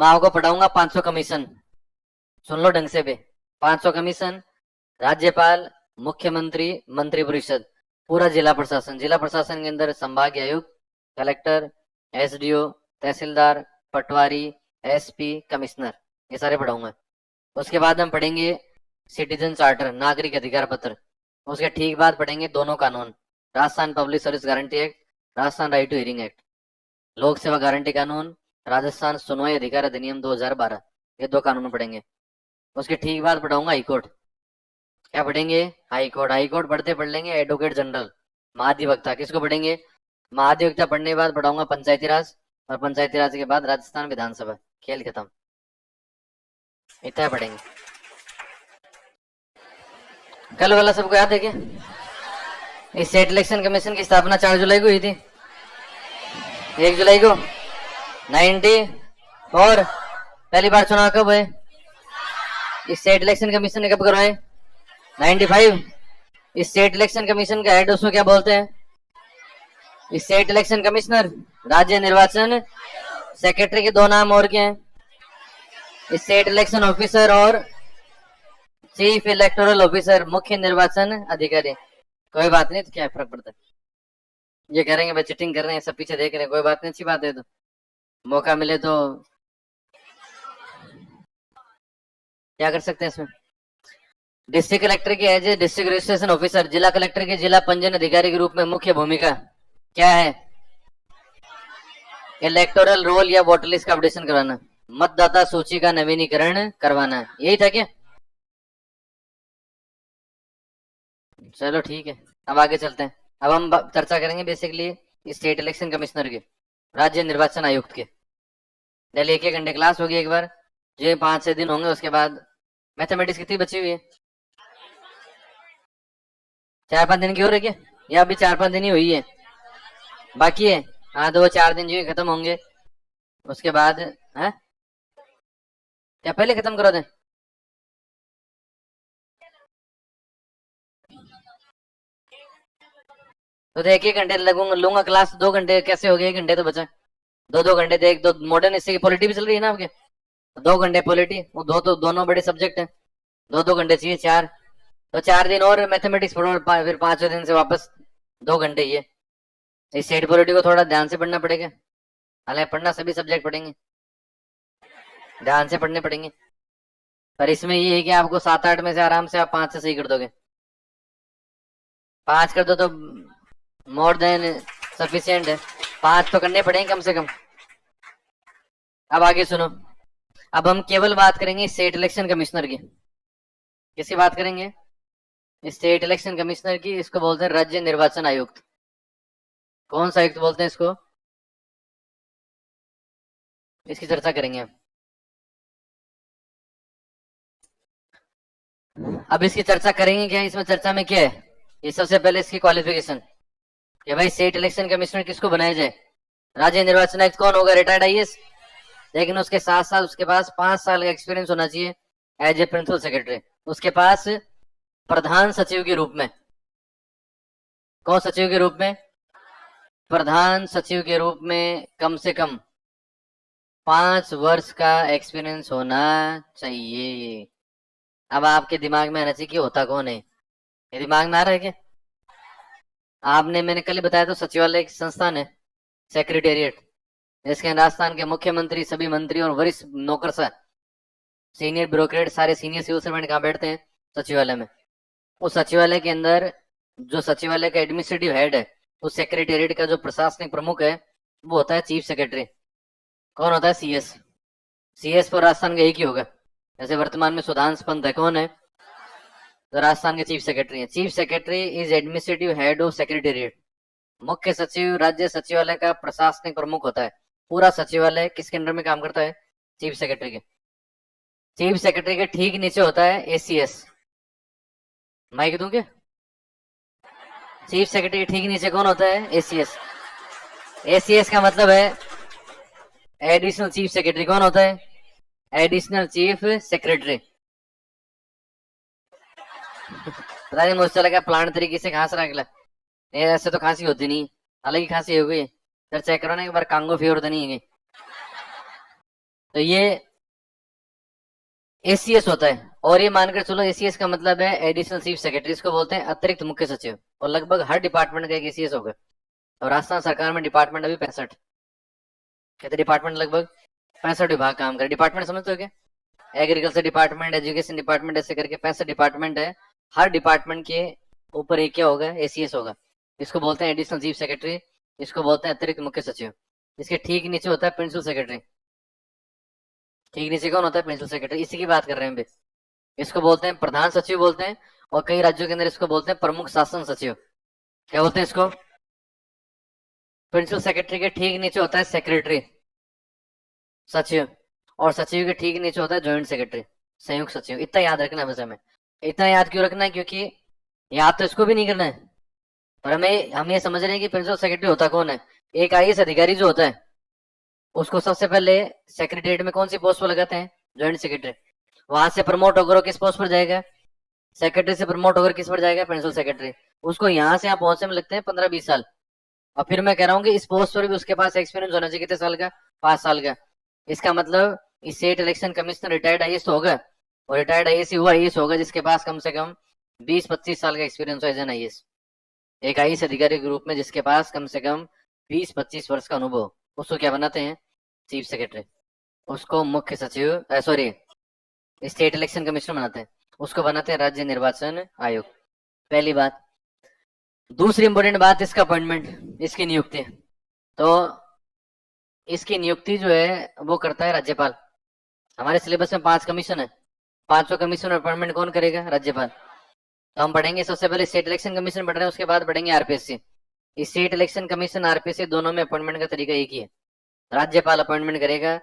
माओ को पढ़ाऊंगा 500 कमीशन। सुन लो ढंग से भी। 500 कमीशन, राज्यपाल, मुख्यमंत्री, मंत्री परिषद, पूरा जिला प्रशासन। जिला प्रशासन के अंदर संभागीय आयुक्त, कलेक्टर, एसडीओ, तहसीलदार, पटवारी, एसपी, कमिश्नर, ये सारे पढ़ाऊंगा। उसके बाद हम पढ़ेंगे सिटीजन चार्टर, नागरिक अधिकार पत्र। उसके ठीक बाद पढ़ेंगे दोनों कानून, Rajasthan public service guarantee act, Rajasthan right to hearing act, लोक सेवा गारंटी कानून, राजस्थान सुनवाई अधिकार अधिनियम 2012, ये दो कानून पढ़ेंगे। उसके ठीक बाद पढ़ाऊंगा हाईकोर्ट। क्या पढ़ेंगे? हाईकोर्ट। हाईकोर्ट पढ़ते पढ़ लेंगे एडवोकेट जनरल, महाधिवक्ता। किसको पढ़ेंगे? महाधिवक्ता पढ़ने के बाद पढ़ाऊंगा पंचायती राज, और पंचायती राज के बाद राजस्थान विधानसभा। खेल खत्म, इतना पढ़ेंगे। कल वाला सबको याद है क्या? इस स्टेट इलेक्शन कमीशन की स्थापना 4 जुलाई को हुई थी। 1 जुलाई को 90 और पहली बार चुनाव कब हुए? इस स्टेट इलेक्शन कमीशन ने कब करवाए? 95। इस स्टेट इलेक्शन कमीशन का हेड उसको क्या बोलते हैं? स्टेट इलेक्शन कमिश्नर, राज्य निर्वाचन सेक्रेटरी के दो नाम और क्या हैं? स्टेट इलेक्शन ऑफिसर और चीफ इलेक्टोरल ऑफिसर, मुख्य निर्वाचन अधिकारी। कोई बात नहीं, तो क्या फर्क पड़ता है? ये करेंगे भाई, चिटिंग कर रहे हैं, सब पीछे देख रहे हैं, कोई बात नहीं, अच्छी बात है। तो मौका मिले तो क्या कर सकते हैं इसमें। डिस्ट्रिक्ट कलेक्टर की as a district registration officer, जिला कलेक्टर के जिला पंजीयन अधिकारी के रूप में मुख्य भूमिका क्या है? इलेक्टोरल रोल या वोटर लिस्ट का अपडेशन करवाना, मतदाता सूची का नवीनीकरण करवाना, यही था क्या? चलो ठीक है, अब आगे चलते हैं। अब हम चर्चा करेंगे बेसिकली स्टेट इलेक्शन कमिश्नर के, राज्य निर्वाचन आयुक्त के। डेली 1-1 घंटे क्लास होगी एक बार, जो 5-6 दिन होंगे। उसके बाद मैथमेटिक्स कितनी बची हुई है? 4-5 दिन की हो रही है, या अभी 4-5 दिन ही हुई है, बाकी है? हाँ, तो वो 4 दिन जो है खत्म होंगे। उसके बाद है क्या पहले खत्म करो दें? तो 1-1 घंटे लगूंगा, लूंगा क्लास। 2 घंटे कैसे हो गए? 1 घंटे तो बचा। 2-2 घंटे देख, दो मॉडर्न हिस्से की पॉलिटी भी चल रही है ना आपके, 2 घंटे पॉलिटी, वो दो तो दोनों बड़े सब्जेक्ट हैं, 2-2 घंटे चाहिए, 4। तो 4 दिन और मैथमेटिक्स पढ़ो, फिर 5वें दिन से वापस 2 घंटे। ये इस स्टेट पॉलिटी को थोड़ा ध्यान से पढ़ना पड़ेगा। हालांकि पढ़ना सभी सब्जेक्ट पढ़ेंगे, ध्यान से पढ़ने पड़ेंगे, पर इसमें ये है कि आपको 7-8 में से आराम से आप 5 से सही कर दोगे। 5 कर दो तो मोर देन सफिशियंट है, 5 तो करने पड़ेंगे कम से कम। अब आगे सुनो, अब हम केवल बात करेंगे स्टेट इलेक्शन कमिश्नर की। किसकी बात करेंगे? स्टेट इलेक्शन कमिश्नर की। इसको बोलते हैं राज्य निर्वाचन आयुक्त। कौन सा आयुक्त बोलते हैं इसको? इसकी चर्चा करेंगे हम। अब इसकी चर्चा करेंगे क्या? इसमें चर्चा में क्या है? ये सबसे पहले इसकी क्वालिफिकेशन कि भाई स्टेट इलेक्शन कमिश्नर किसको बनाया जाए। राज्य निर्वाचन आयुक्त कौन होगा? रिटायर्ड आईएएस, लेकिन उसके साथ साथ उसके पास 5 साल का एक्सपीरियंस होना चाहिए एज ए प्रिंसिपल सेक्रेटरी। उसके पास प्रधान सचिव के रूप में, कौन सचिव के रूप में? प्रधान सचिव के रूप में कम से कम 5 वर्ष का एक्सपीरियंस होना चाहिए। अब आपके दिमाग में आना चाहिए कि होता कौन है। ये दिमाग में आ रहा है क्या? आपने, मैंने कल ही बताया तो सचिवालय एक संस्थान है, सेक्रेटेरिएट, जिसके राजस्थान के मुख्यमंत्री, सभी मंत्री और वरिष्ठ नौकरशाह, सीनियर ब्यूरोक्रेट, सारे सीनियर सिविल सर्वेंट कहाँ बैठते हैं? सचिवालय में। उस सचिवालय के अंदर जो सचिवालय का एडमिनिस्ट्रेटिव हेड है, उस सेक्रेटेरिएट का जो प्रशासनिक प्रमुख है, वो होता है चीफ सेक्रेटरी। कौन होता है? सीएस। सीएस पर राजस्थान का एक ही होगा। जैसे वर्तमान में सुधांश पंत है, कौन है? तो राजस्थान के चीफ सेक्रेटरी है। Chief secretary is administrative head of secretariat. मुख्य सचिव राज्य सचिवालय का प्रशासनिक प्रमुख होता है। पूरा सचिवालय किसके अंडर में काम करता है? चीफ सेक्रेटरी के। चीफ सेक्रेटरी के ठीक नीचे होता है एसीएस। माइक दूं क्या? चीफ सेक्रेटरी के ठीक नीचे कौन होता है? एसीएस। एसीएस का मतलब है एडिशनल चीफ सेक्रेटरी। कौन होता है? Additional chief secretary. पता नहीं मुझे लगा प्लांट तरीके से खांस रहा अगला, ऐसे तो खांसी होती नहीं, अलग ही खांसी हो गई। सर चेक करो ना एक बार, कांगो फीवर तो नहीं है? तो ये एसीएस होता है। और ये मानकर चलो एसीएस का मतलब है एडिशनल चीफ सेक्रेटरी, इसको बोलते हैं अतिरिक्त मुख्य सचिव। और लगभग हर डिपार्टमेंट का एक एसीएस होगा। और राजस्थान सरकार में डिपार्टमेंट अभी 65, कहते डिपार्टमेंट लगभग 65 विभाग काम करे। डिपार्टमेंट समझते हो क्या? एग्रीकल्चर डिपार्टमेंट, एजुकेशन डिपार्टमेंट, ऐसे करके 65 डिपार्टमेंट है। हर डिपार्टमेंट के ऊपर एक क्या होगा? एसीएस होगा। इसको बोलते हैं एडिशनल चीफ सेक्रेटरी, इसको बोलते हैं अतिरिक्त मुख्य सचिव। इसके ठीक नीचे होता है प्रिंसिपल सेक्रेटरी। ठीक नीचे कौन होता है? Principal secretary. इसी की बात कर रहे हैं भी। इसको बोलते हैं प्रधान सचिव बोलते हैं, और कई राज्यों के अंदर इसको बोलते हैं प्रमुख शासन सचिव। क्या बोलते हैं इसको? प्रिंसिपल सेक्रेटरी के ठीक नीचे होता है सेक्रेटरी सचिव, और सचिव के ठीक नीचे होता है ज्वाइंट सेक्रेटरी संयुक्त सचिव। इतना याद रखना है बस हमें। इतना याद क्यों रखना है? क्योंकि याद तो इसको भी नहीं करना है, पर हम ये समझ रहे हैं कि प्रिंसिपल सेक्रेटरी होता कौन है। एक आईएएस अधिकारी जो होता है उसको सबसे पहले सेक्रेटरीट में कौन सी पोस्ट पर लगाते हैं? Joint secretary. वहां से प्रमोट होकर वो किस पोस्ट पर जाएगा? सेक्रेटरी से प्रमोट होकर किस पर जाएगा? Principal secretary. उसको यहाँ से यहाँ पहुंचने में लगते हैं 15-20 साल। और फिर मैं कह रहा हूँ कि इस पोस्ट पर भी उसके पास एक्सपीरियंस होना चाहिए। कितने साल का? 5 साल का। इसका मतलब इस state election commissioner retired IAS होगा, और रिटायर्ड आईएएस ही हुआ आईएएस होगा जिसके पास कम से कम 20-25 साल का एक्सपीरियंस हो एज एन आईएएस। एक आईएएस अधिकारी के रूप में जिसके पास कम से कम 20-25 वर्ष का अनुभव, उसको क्या बनाते हैं? Chief secretary. उसको मुख्य सचिव, सॉरी, स्टेट इलेक्शन कमिश्नर बनाते हैं। उसको बनाते हैं राज्य निर्वाचन आयोग। पहली बात। दूसरी इंपॉर्टेंट बात, इसका अपॉइंटमेंट, इसकी नियुक्ति। तो इसकी नियुक्ति जो है वो करता है राज्यपाल। हमारे सिलेबस में 5 कमीशन है, 5 कमीशन अपॉइंटमेंट कौन करेगा? राज्यपाल। तो हम पढ़ेंगे सबसे पहले स्टेट इलेक्शन कमीशन पढ़ रहे हैं, उसके बाद पढ़ेंगे RPSC. State election commission RPSC दोनों में अपॉइंटमेंट का तरीका एक ही है। राज्यपाल अपॉइंटमेंट करेगा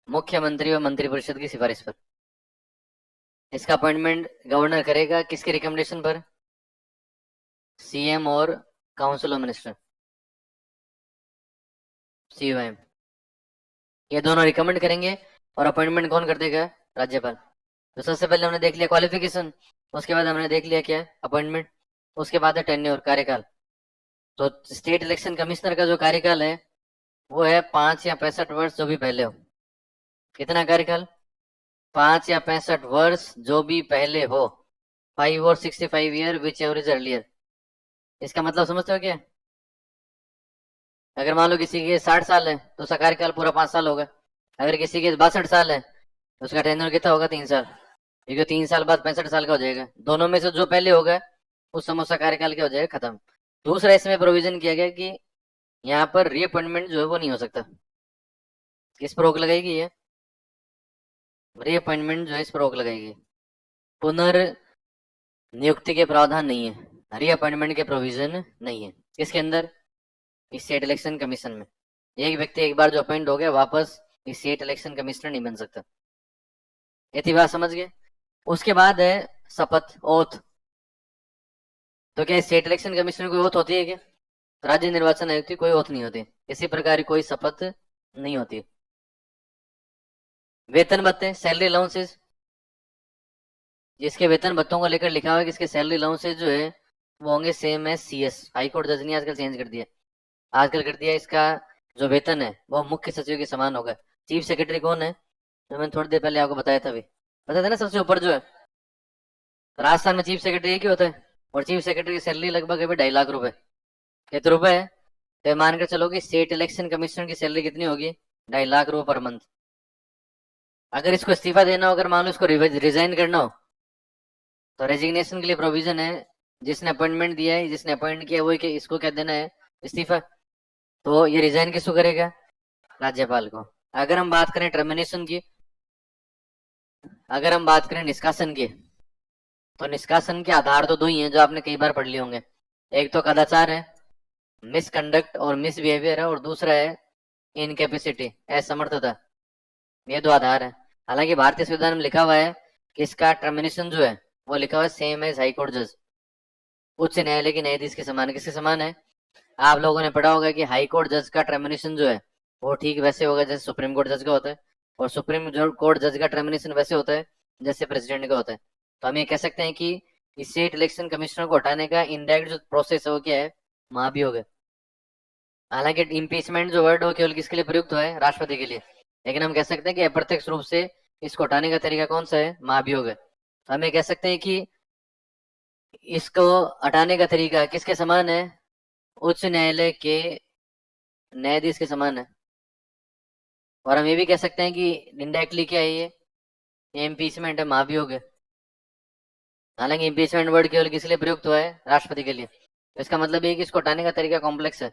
मुख्यमंत्री और मंत्रिपरिषद की सिफारिश पर। इसका अपॉइंटमेंट गवर्नर करेगा किसके रिकमेंडेशन पर? सीएम और काउंसिल ऑफ मिनिस्टर, सीओएम। ये दोनों रिकमेंड करेंगे और अपॉइंटमेंट कौन कर देगा? राज्यपाल। तो सबसे पहले हमने देख लिया क्वालिफिकेशन, उसके बाद हमने देख लिया क्या? अपॉइंटमेंट। उसके बाद है टेन्योर, कार्यकाल। तो स्टेट इलेक्शन कमिश्नर का जो कार्यकाल है वो है 5 या 65 वर्ष, जो भी पहले हो। कितना कार्यकाल? 5 या 65 वर्ष, जो भी पहले हो। 5 और 65 year which ever is earlier. इसका मतलब समझते हो क्या? अगर मान लो किसी के 60 साल है तो उसका कार्यकाल पूरा 5 साल होगा। अगर किसी के 62 साल है तो उसका टेन्योर कितना होगा? 3 साल। क्योंकि 3 साल बाद 65 साल का हो जाएगा। दोनों में से जो पहले होगा उस समय उसका कार्यकाल क्या हो जाएगा? खत्म। दूसरा इसमें प्रोविजन किया गया कि यहाँ पर रीअपॉइंटमेंट जो है वो नहीं हो सकता। किस पर रोक लगाएगी? ये रीअपॉइंटमेंट जो है इस पर रोक लगाएगी। पुनर्नियुक्ति के प्रावधान नहीं है, रीअपॉइंटमेंट के प्रोविजन नहीं है। किसके अंदर? स्टेट इलेक्शन कमीशन में। एक व्यक्ति एक बार जो अपॉइंट हो गया वापस स्टेट इलेक्शन कमिश्नर नहीं बन सकता। इतनी बात समझ गए? उसके बाद है शपथ, ओथ। तो क्या स्टेट इलेक्शन कमिश्नर कोई ओथ होती है क्या? राज्य निर्वाचन आयोग की कोई ओथ नहीं होती, किसी प्रकार की कोई शपथ नहीं होती। वेतन भत्ते, सैलरी अलाउंसेस, जिसके वेतन भत्तों को लेकर लिखा हुआ है कि इसके सैलरी अलाउंसेस जो है वो होंगे सेम एज सीएस। हाईकोर्ट जज ने आजकल चेंज कर दिया, आजकल कर दिया इसका जो वेतन है वो मुख्य सचिव के समान होगा। चीफ सेक्रेटरी कौन है? जो मैंने थोड़ी देर पहले आपको बताया था, अभी बताया था ना, सबसे ऊपर जो है। राजस्थान में चीफ सेक्रेटरी एक ही होता है, और चीफ सेक्रेटरी की सैलरी लगभग अभी 2.5 लाख रुपए। कितने रुपए है? तो मानकर चलो कि स्टेट इलेक्शन कमिश्नर की सैलरी कितनी होगी? 2.5 लाख रुपए पर मंथ। अगर इसको इस्तीफा देना हो, अगर मान लो इसको रिजाइन करना हो, तो रेजिग्नेशन के लिए प्रोविजन है। जिसने अपॉइंटमेंट दिया है, जिसने अपॉइंट किया वो कि इसको क्या देना है? इस्तीफा। तो ये रिजाइन किसको करेगा? राज्यपाल को। अगर हम बात करें टर्मिनेशन की, अगर हम बात करें निष्कासन की, तो निष्कासन के आधार तो 2 ही हैं जो आपने कई बार पढ़ लिए होंगे। एक तो कदाचार है, मिसकंडक्ट और मिसबिहेवियर है, और दूसरा है इनकेपेसिटी, असमर्थता। ये 2 आधार है। हालांकि भारतीय संविधान में लिखा हुआ है कि इसका टर्मिनेशन जो है वो लिखा हुआ है सेम एज हाई कोर्ट जज, उच्च न्यायालय के न्यायाधीश के समान। किसके समान है? आप लोगों ने पढ़ा होगा कि हाई कोर्ट जज का टर्मिनेशन जो है वो ठीक वैसे होगा जैसे सुप्रीम कोर्ट जज का होता है, और सुप्रीम कोर्ट जज का टर्मिनेशन वैसे होता है जैसे प्रेसिडेंट का होता है। तो हम ये कह सकते हैं कि स्टेट इलेक्शन कमिश्नर को हटाने का इनडायरेक्ट जो प्रोसेस है वो क्या है? वहां भी हो गया। हालांकि इम्पीचमेंट जो वर्ड हो केवल किसके लिए प्रयुक्त हुआ है? राष्ट्रपति के लिए। लेकिन हम कह सकते हैं कि अप्रत्यक्ष रूप से इसको हटाने का तरीका कौन सा है, महाभियोग है। तो हमें कह सकते हैं कि इसको हटाने का तरीका किसके समान है, उच्च न्यायालय के न्यायाधीश के समान है। और हम ये भी कह सकते हैं कि इनडायरेक्टली क्या है, ये इम्पीचमेंट है, महाभियोग है। हालांकि इम्पीचमेंट वर्ड केवल किस लिए प्रयुक्त हुआ है, राष्ट्रपति के लिए। तो इसका मतलब ये कि इसको हटाने का तरीका कॉम्प्लेक्स है।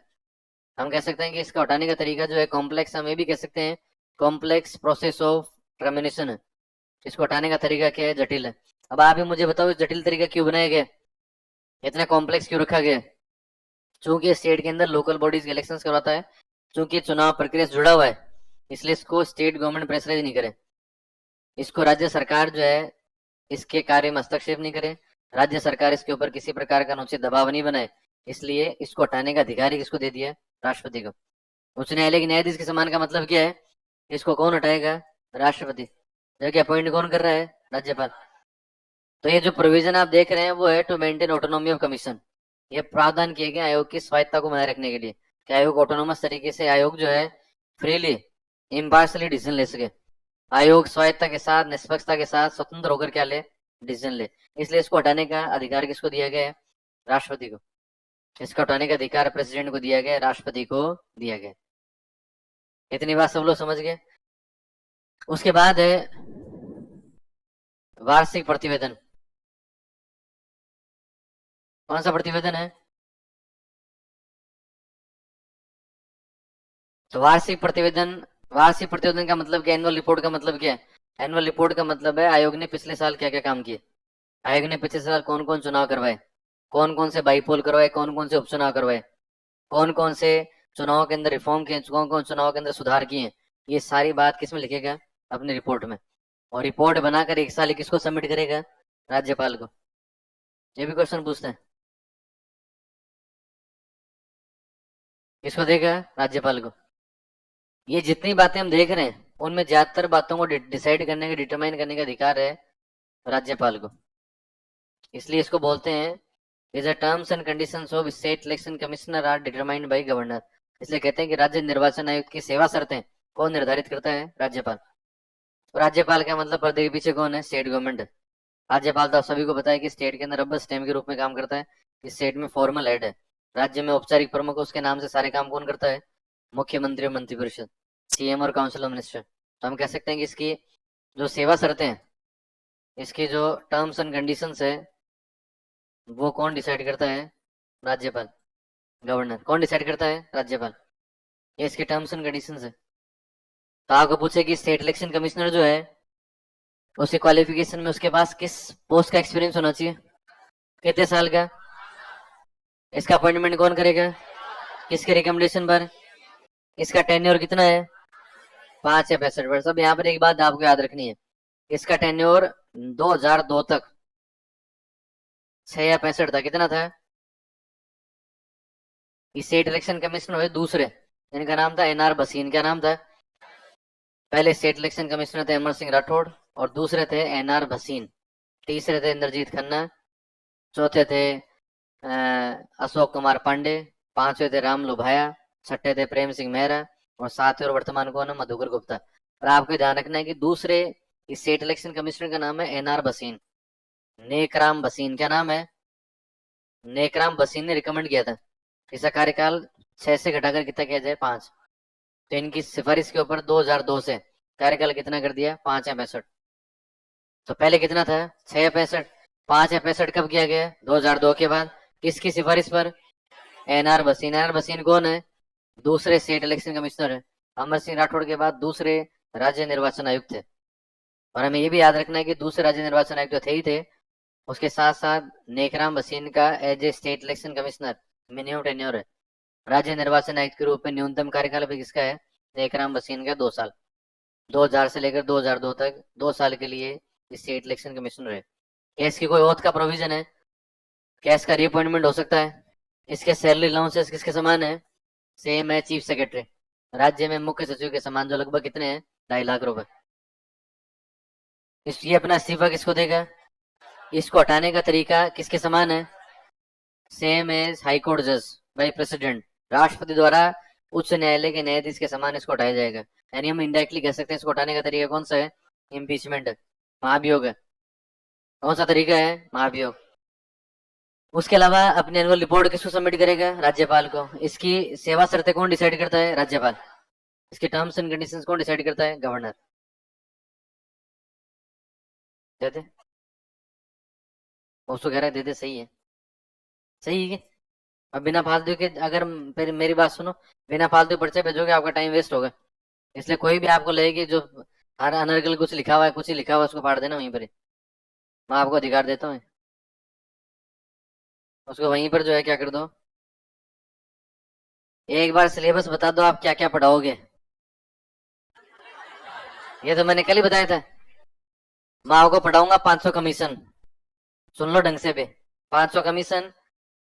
हम कह सकते हैं कि इसको हटाने का तरीका जो है कॉम्प्लेक्स, हम ये भी कह सकते हैं कॉम्प्लेक्स प्रोसेस ऑफ टर्मिनेशन है। इसको हटाने का तरीका क्या है, जटिल है। अब आप ही मुझे बताओ, इस जटिल तरीका क्यों बनाया गया, इतना कॉम्प्लेक्स क्यों रखा गया? चूंकि स्टेट के अंदर लोकल बॉडीज के इलेक्शंस करवाता है, चूंकि चुनाव प्रक्रिया से जुड़ा हुआ है, इसलिए इसको स्टेट गवर्नमेंट प्रेशराइज नहीं करे। इसको राज्य सरकार जो है इसके कार्य में हस्तक्षेप नहीं करे, राज्य सरकार इसके ऊपर किसी प्रकार का अनुचित दबाव नहीं बनाए, इसलिए इसको हटाने का अधिकार किसको दे दिया, राष्ट्रपति को। उच्च न्यायालय के न्यायाधीश के समान का मतलब क्या है, इसको कौन हटाएगा, राष्ट्रपति। जबकि अपॉइंट कौन कर रहा है, राज्यपाल। तो ये जो प्रोविजन आप देख रहे हैं वो है to maintain autonomy of commission. ये प्रावधान किए गए आयोग की स्वायत्ता को बनाए रखने के लिए कि आयोग ऑटोनोमस तरीके से, आयोग जो है फ्रीली इम्पार्शली डिसीजन ले सके। आयोग स्वायत्ता के साथ, निष्पक्षता के साथ, स्वतंत्र होकर क्या ले, डिसीजन ले। इसलिए इसको हटाने का अधिकार किसको दिया गया है, राष्ट्रपति को। इसको हटाने का अधिकार प्रेसिडेंट को दिया गया, राष्ट्रपति को दिया गया। इतनी बात सब लोग समझ गए। उसके बाद है वार्षिक प्रतिवेदन। कौन सा प्रतिवेदन है, तो वार्षिक प्रतिवेदन। वार्षिक प्रतिवेदन का मतलब क्या, एनुअल रिपोर्ट का मतलब क्या है? एनुअल रिपोर्ट का मतलब है आयोग ने पिछले साल क्या क्या काम किए, आयोग ने पिछले साल कौन कौन चुनाव करवाए, कौन कौन से बाईपोल करवाए, कौन कौन से उपचुनाव करवाए, कौन कौन से चुनाव के अंदर रिफॉर्म किए, कौन कौन चुनाव के अंदर सुधार किए। ये सारी बात किसमें लिखेगा, अपनी रिपोर्ट में। और रिपोर्ट बनाकर एक साल किसको सबमिट करेगा, राज्यपाल को। ये भी क्वेश्चन पूछते हैं, किसको देगा, राज्यपाल को। ये जितनी बातें हम देख रहे हैं उनमें ज्यादातर बातों को डिसाइड करने का, डिटरमाइन करने का अधिकार है राज्यपाल को। इसलिए इसको बोलते हैं is a terms and conditions of state election commissioner are determined by governor. इसलिए कहते हैं कि राज्य निर्वाचन आयुक्त की सेवा शर्तें कौन निर्धारित करता है, राज्यपाल। तो राज्यपाल का मतलब पर्दे के पीछे कौन है, स्टेट गवर्नमेंट है। राज्यपाल तो आप सभी को पता है कि स्टेट के अंदर रबर स्टैम्प के रूप में काम करता है। इस स्टेट में फॉर्मल हेड है, राज्य में औपचारिक प्रमुख, उसके नाम से सारे काम कौन करता है, मुख्यमंत्री और मंत्रिपरिषद, सीएम और काउंसिल ऑफ मिनिस्टर। तो हम कह सकते हैं कि इसकी जो सेवा शर्तें हैं, इसकी जो टर्म्स एंड कंडीशंस है, वो कौन डिसाइड करता है, राज्यपाल, गवर्नर। कौन डिसाइड करता है, राज्यपाल। ये इसके टर्म्स एंड कंडीशंस है। तो आपको पूछे कि स्टेट इलेक्शन कमिश्नर जो है उसके क्वालिफिकेशन में उसके पास किस पोस्ट का एक्सपीरियंस होना चाहिए, कितने साल का। इसका अपॉइंटमेंट कौन करेगा, किसके रिकमेंडेशन पर। इसका टेन्योर कितना है, 5 या 65 वर्ष। अब यहाँ पर एक बात आपको याद रखनी है, इसका टेन्योर 2002 तक, 6 या 65 था, कितना था। स्टेट इलेक्शन कमिश्नर हुए दूसरे, इनका नाम था एनआर भसीन। क्या नाम था, पहले स्टेट इलेक्शन कमिश्नर थे अमर सिंह राठौड़ और दूसरे थे एनआर भसीन। तीसरे थे इंद्रजीत खन्ना, चौथे थे अशोक कुमार पांडे, पांचवे थे राम लुभाया, छठे थे प्रेम सिंह मेहरा और सातवें और वर्तमान कौन है, मधुकर गुप्ता। और आपको ध्यान रखना है कि दूसरे स्टेट इलेक्शन कमिश्नर का नाम है एनआर भसीन, नेकराम भसीन। क्या नाम है, नेकराम भसीन ने रिकमेंड किया था इसका कार्यकाल 6 से घटाकर कितना किया जाए, 5। तो इनकी सिफारिश के ऊपर 2002 से कार्यकाल कितना कर दिया, 5 या 65। तो पहले कितना था, 6 या 65। 5 या 65 कब किया गया, 2002 के बाद। किसकी सिफारिश पर, एनआर भसीन। एनआर भसीन कौन है, दूसरे स्टेट इलेक्शन कमिश्नर है, अमर सिंह राठौड़ के बाद दूसरे राज्य निर्वाचन आयुक्त थे। और हमें ये भी याद रखना है कि दूसरे राज्य निर्वाचन आयुक्त थे ही थे, उसके साथ साथ नेकराम भसीन का as a state election commissioner minimum tenure है। राज्य निर्वाचन आयुक्त के रूप में न्यूनतम कार्यकाल भी किसका है, नेकराम भसीन का 2 साल। 2000 से लेकर 2002 तक 2 साल के लिए स्टेट इलेक्शन कमिश्नर है। कैस की कोई ओथ का प्रोविजन है, कैस का रीअपॉइंटमेंट हो सकता है। इसके सैलरी अलाउंसेस किसके समान है, सेम है, चीफ सेक्रेटरी, राज्य में मुख्य सचिव के समान, जो लगभग कितने हैं, 2.5 लाख रुपए। ये अपना इस्तीफा किसको देगा, इसको हटाने का तरीका किसके समान है, सेम एज हाई कोर्ट जज बाई प्रेसिडेंट, राष्ट्रपति द्वारा उच्च न्यायालय के न्यायाधीश के समान इसको हटाया जाएगा। यानी हम इनडायरेक्टली कह सकते हैं इसको हटाने का तरीका कौन सा है? इम्पीचमेंट, महाभियोग है। कौन सा तरीका है? महाभियोग। उसके अलावा अपनी एनुअल रिपोर्ट किसको सबमिट करेगा? राज्यपाल को। इसकी सेवा शर्तें कौन डिसाइड करता है? राज्यपाल। इसके टर्म्स एंड कंडीशंस कौन डिसाइड करता है? गवर्नर। देते उसको कह रहा है दे दे, सही है। सही है। अब बिना फालतू के, अगर फिर मेरी बात सुनो, बिना फालतू पर्चे भेजोगे आपका टाइम वेस्ट होगा। इसलिए कोई भी आपको लगेगी जो हर अनर्गल कुछ लिखा हुआ है, कुछ ही लिखा हुआ है, उसको फाड़ देना वहीं पर ही। मैं आपको अधिकार देता हूँ, उसको वहीं पर जो है क्या कर दो। एक बार सिलेबस बता दो आप क्या क्या पढ़ाओगे। ये तो मैंने कल ही बताया था। मैं आपको पढ़ाऊंगा 500 कमीशन। सुन लो ढंग से भी। 500 कमीशन,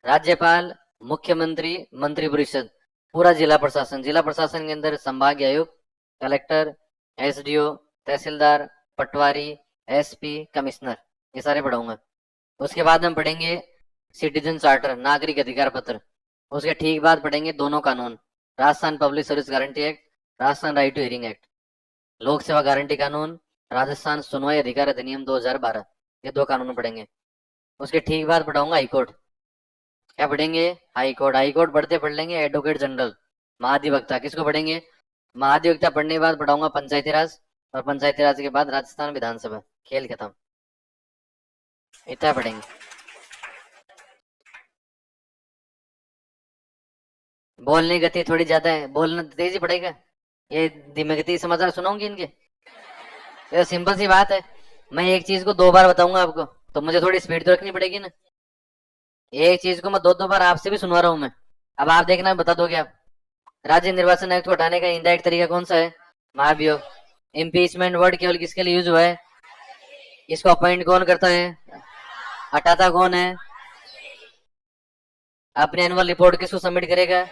राज्यपाल, मुख्यमंत्री, मंत्रिपरिषद, पूरा जिला प्रशासन। जिला प्रशासन के अंदर संभागीय आयुक्त, कलेक्टर, एसडीओ, तहसीलदार, पटवारी, एसपी, कमिश्नर, ये सारे पढ़ाऊंगा। उसके बाद हम पढ़ेंगे सिटीजन चार्टर, नागरिक अधिकार पत्र। उसके ठीक बाद पढ़ेंगे दोनों कानून, Rajasthan public service guarantee act, Rajasthan right to hearing act, लोक सेवा गारंटी कानून, राजस्थान सुनवाई अधिकार अधिनियम 2012। ये दो कानून पढ़ेंगे। उसके ठीक बाद पढ़ाऊंगा हाईकोर्ट। क्या पढ़ेंगे? हाईकोर्ट। हाईकोर्ट पढ़ते पढ़ लेंगे एडवोकेट जनरल, महाधिवक्ता। किसको पढ़ेंगे? महाधिवक्ता पढ़ने के बाद पढ़ाऊंगा पंचायती राज, और पंचायती राज के बाद राजस्थान विधानसभा। खेल खत्म। इतना पढ़ेंगे। बोलने की गति थोड़ी ज्यादा है, बोलना तेजी पड़ेगा। ये धीमी गति समाचार सुनाऊंगी इनके? ये सिंपल सी बात है। मैं एक चीज को 2 बार बताऊंगा आपको, तो मुझे थोड़ी स्पीड तो रखनी पड़ेगी ना। एक चीज को मैं 2-2 बार आपसे भी सुनवा रहा हूं मैं। अब आप देखना, बता दोगे आप। राज्य निर्वाचन आयुक्त को हटाने का इनडायरेक्ट तरीका कौन सा है? महाभियोग। इम्पीचमेंट वर्ड केवल किसके लिए यूज हुआ है? इसको अपॉइंट कौन करता है? हटाता कौन है? अपने एनुअल रिपोर्ट किसको सबमिट करेगा?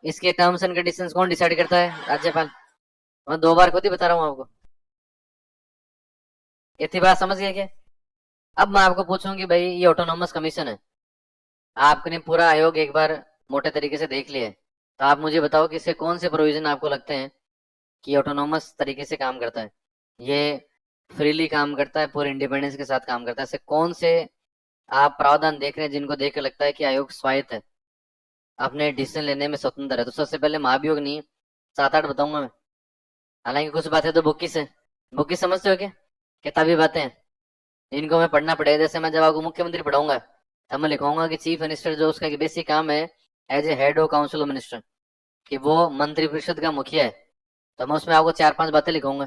इसके टर्म्स एंड कंडीशंस कौन डिसाइड करता है? राज्यपाल। मैं 2 बार खुद ही बता रहा हूँ आपको। इतनी बात समझ गए क्या? अब मैं आपको पूछूंगी, भाई ये ऑटोनॉमस कमीशन है, आपने पूरा आयोग एक बार मोटे तरीके से देख लिया है, तो आप मुझे बताओ कि इससे कौन से प्रोविजन आपको लगते हैं कि ऑटोनॉमस तरीके से काम करता है, ये फ्रीली काम करता है, पूरे इंडिपेंडेंस के साथ काम करता है। ऐसे कौन से आप प्रावधान देख रहे हैं जिनको देख कर लगता है कि आयोग स्वायत्त है, अपने डिसीजन लेने में स्वतंत्र है? तो सबसे पहले महाभियोग नहीं, 7-8 बताऊंगा मैं। हालांकि कुछ बातें तो बुक से, बुक समझते हो क्या? किताबी बातें हैं, इनको मैं पढ़ना पड़ेगा। जैसे मैं जब आपको मुख्यमंत्री पढ़ाऊंगा, तब मैं लिखवाऊंगा कि चीफ मिनिस्टर जो उसका बेसिक काम है as a head of council of minister, कि वो मंत्रिपरिषद का मुखिया है। तो मैं उसमें आपको 4-5 बातें लिखूंगा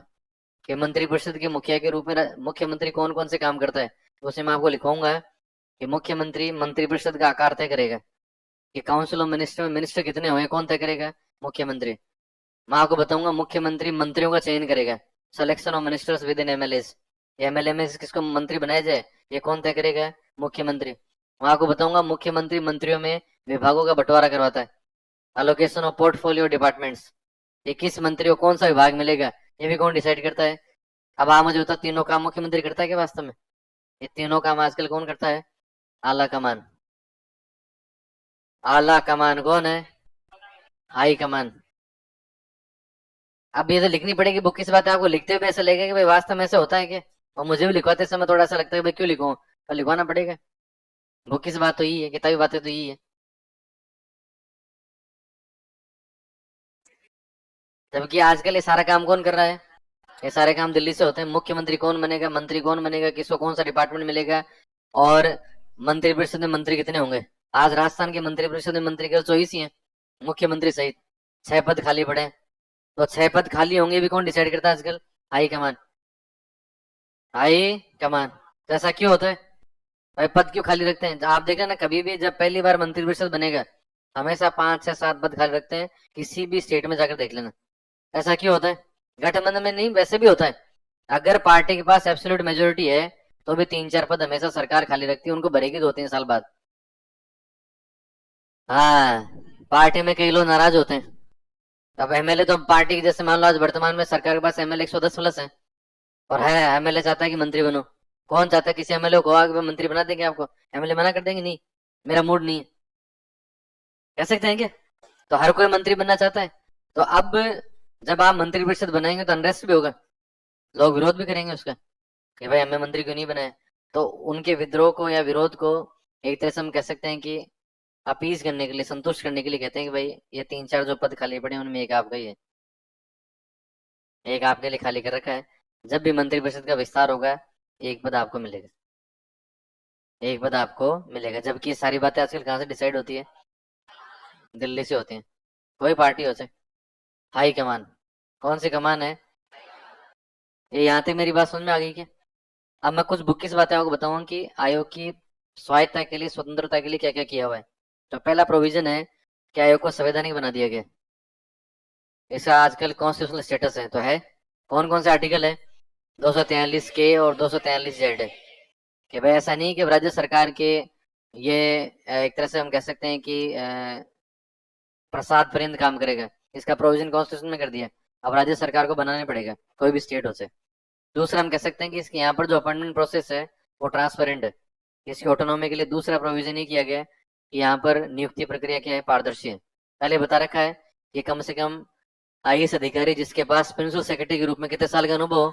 कि मंत्रिपरिषद के मुखिया के रूप में मुख्यमंत्री कौन कौन से काम करता है। तो उसे मैं आपको लिखवाऊंगा कि मुख्यमंत्री मंत्रिपरिषद का आकार तय करेगा, कि काउंसिल ऑफ मिनिस्टर में मिनिस्टर कितने हुए कौन तय करेगा? मुख्यमंत्री। मैं आपको बताऊंगा मुख्यमंत्री मंत्रियों का चयन करेगा, selection of ministers within MLAs. MLA में किसको मंत्री बनाया जाए, ये कौन तय करेगा? मुख्यमंत्री। मैं आपको बताऊंगा मुख्यमंत्री मंत्रियों में विभागों का बंटवारा करवाता है, अलोकेशन ऑफ पोर्टफोलियो डिपार्टमेंट्स, ये किस मंत्री को कौन सा विभाग मिलेगा, ये भी कौन डिसाइड करता है? अब आप मुझे बताओ, तीनों काम मुख्यमंत्री करता है क्या वास्तव में? ये तीनों काम आजकल कौन करता है? आला कमान। आला कमान कौन है? High command. अब ये तो लिखनी पड़ेगी बुक की बात है, आपको लिखते हुए ऐसा लगेगा कि भाई वास्तव में ऐसा होता है क्या? और मुझे भी लिखवाते समय थोड़ा सा लगता है भाई क्यों लिखूं, पर लिखवाना पड़ेगा। बुक की बात तो यही है, किताबी बातें तो यही है। जबकि आजकल ये सारा काम कौन कर रहा है? ये सारे काम दिल्ली से होते हैं। मुख्यमंत्री कौन बनेगा, मंत्री कौन बनेगा, किसको कौन सा डिपार्टमेंट मिलेगा, और मंत्रिपरिषद में मंत्री कितने होंगे? आज राजस्थान के मंत्रिपरिषद में मंत्री केवल 24 ही है, मुख्यमंत्री सहित। 6 पद खाली पड़े हैं। तो 6 पद खाली होंगे भी कौन डिसाइड करता है आजकल? High command. High command. तो ऐसा क्यों होता है भाई? पद क्यों खाली रखते हैं? आप देख रहे ना, कभी भी जब पहली बार मंत्रिपरिषद बनेगा, हमेशा 5 6 7 पद खाली रखते हैं। किसी भी स्टेट में जाकर देख लेना। ऐसा क्यों होता है? गठबंधन में नहीं, वैसे भी होता है। अगर पार्टी के पास एब्सोल्यूट मेजोरिटी है, तो भी 3-4 पद हमेशा सरकार खाली रखती है, उनको भरेगी 2-3 साल बाद। हाँ, पार्टी में कई लोग नाराज होते हैं। अब एमएलए तो पार्टी की, जैसे मान लो आज वर्तमान में सरकार के पास एमएलए 110 प्लस है, और है एमएलए चाहता है कि मंत्री बनो। कौन चाहता है किसी एमएलए को आगे मंत्री बना देंगे आपको? एमएलए मना कर देंगे, नहीं मेरा मूड नहीं है, कह सकते हैं क्या? तो हर कोई मंत्री बनना चाहता है। तो अब जब आप मंत्री परिषद बनाएंगे तो अनरेस्ट भी होगा, लोग विरोध भी करेंगे उसका कि भाई हमें मंत्री क्यों नहीं बनाया। तो उनके विद्रोह को या विरोध को एक तरह से हम कह सकते हैं कि अपीज करने के लिए, संतुष्ट करने के लिए कहते हैं कि भाई ये 3-4 जो पद खाली पड़े हैं उनमें एक आपका ही है, एक आपके लिए खाली कर रखा है। जब भी मंत्री परिषद का विस्तार होगा एक पद आपको मिलेगा, एक पद आपको मिलेगा। जबकि ये सारी बातें आजकल कहाँ से डिसाइड होती है? दिल्ली से होती है। कोई पार्टी हो चाहे, हाई कमान। कौन सी कमान है? ये यहाँ तक मेरी बात समझ में आ गई क्या? अब मैं कुछ बुक की बातें आपको बताऊंगा कि आयोग की स्वायत्तता के लिए, स्वतंत्रता के लिए क्या क्या किया हुआ है। तो पहला प्रोविजन है कि आयोग को संवैधानिक बना दिया गया। इसका आजकल कॉन्स्टिट्यूशनल स्टेटस है, तो है। कौन कौन से आर्टिकल है? 243 के और 243 जेड है कि भाई ऐसा नहीं कि राज्य सरकार के ये एक तरह से हम कह सकते हैं कि प्रसाद पर्यंत काम करेगा। इसका प्रोविजन कॉन्स्टिट्यूशन में कर दिया। अब राज्य सरकार को बनाना पड़ेगा, कोई भी स्टेट हो से। दूसरा हम कह सकते हैं कि इसके यहाँ पर जो अपॉइंटमेंट प्रोसेस है वो ट्रांसपेरेंट है, इसकी ऑटोनॉमी के लिए दूसरा प्रोविजन ही किया गया है कि यहाँ पर नियुक्ति प्रक्रिया क्या है, पारदर्शी है। पहले बता रखा है कि कम से कम आईएएस अधिकारी जिसके पास प्रिंसिपल सेक्रेटरी के रूप में कितने साल का अनुभव हो,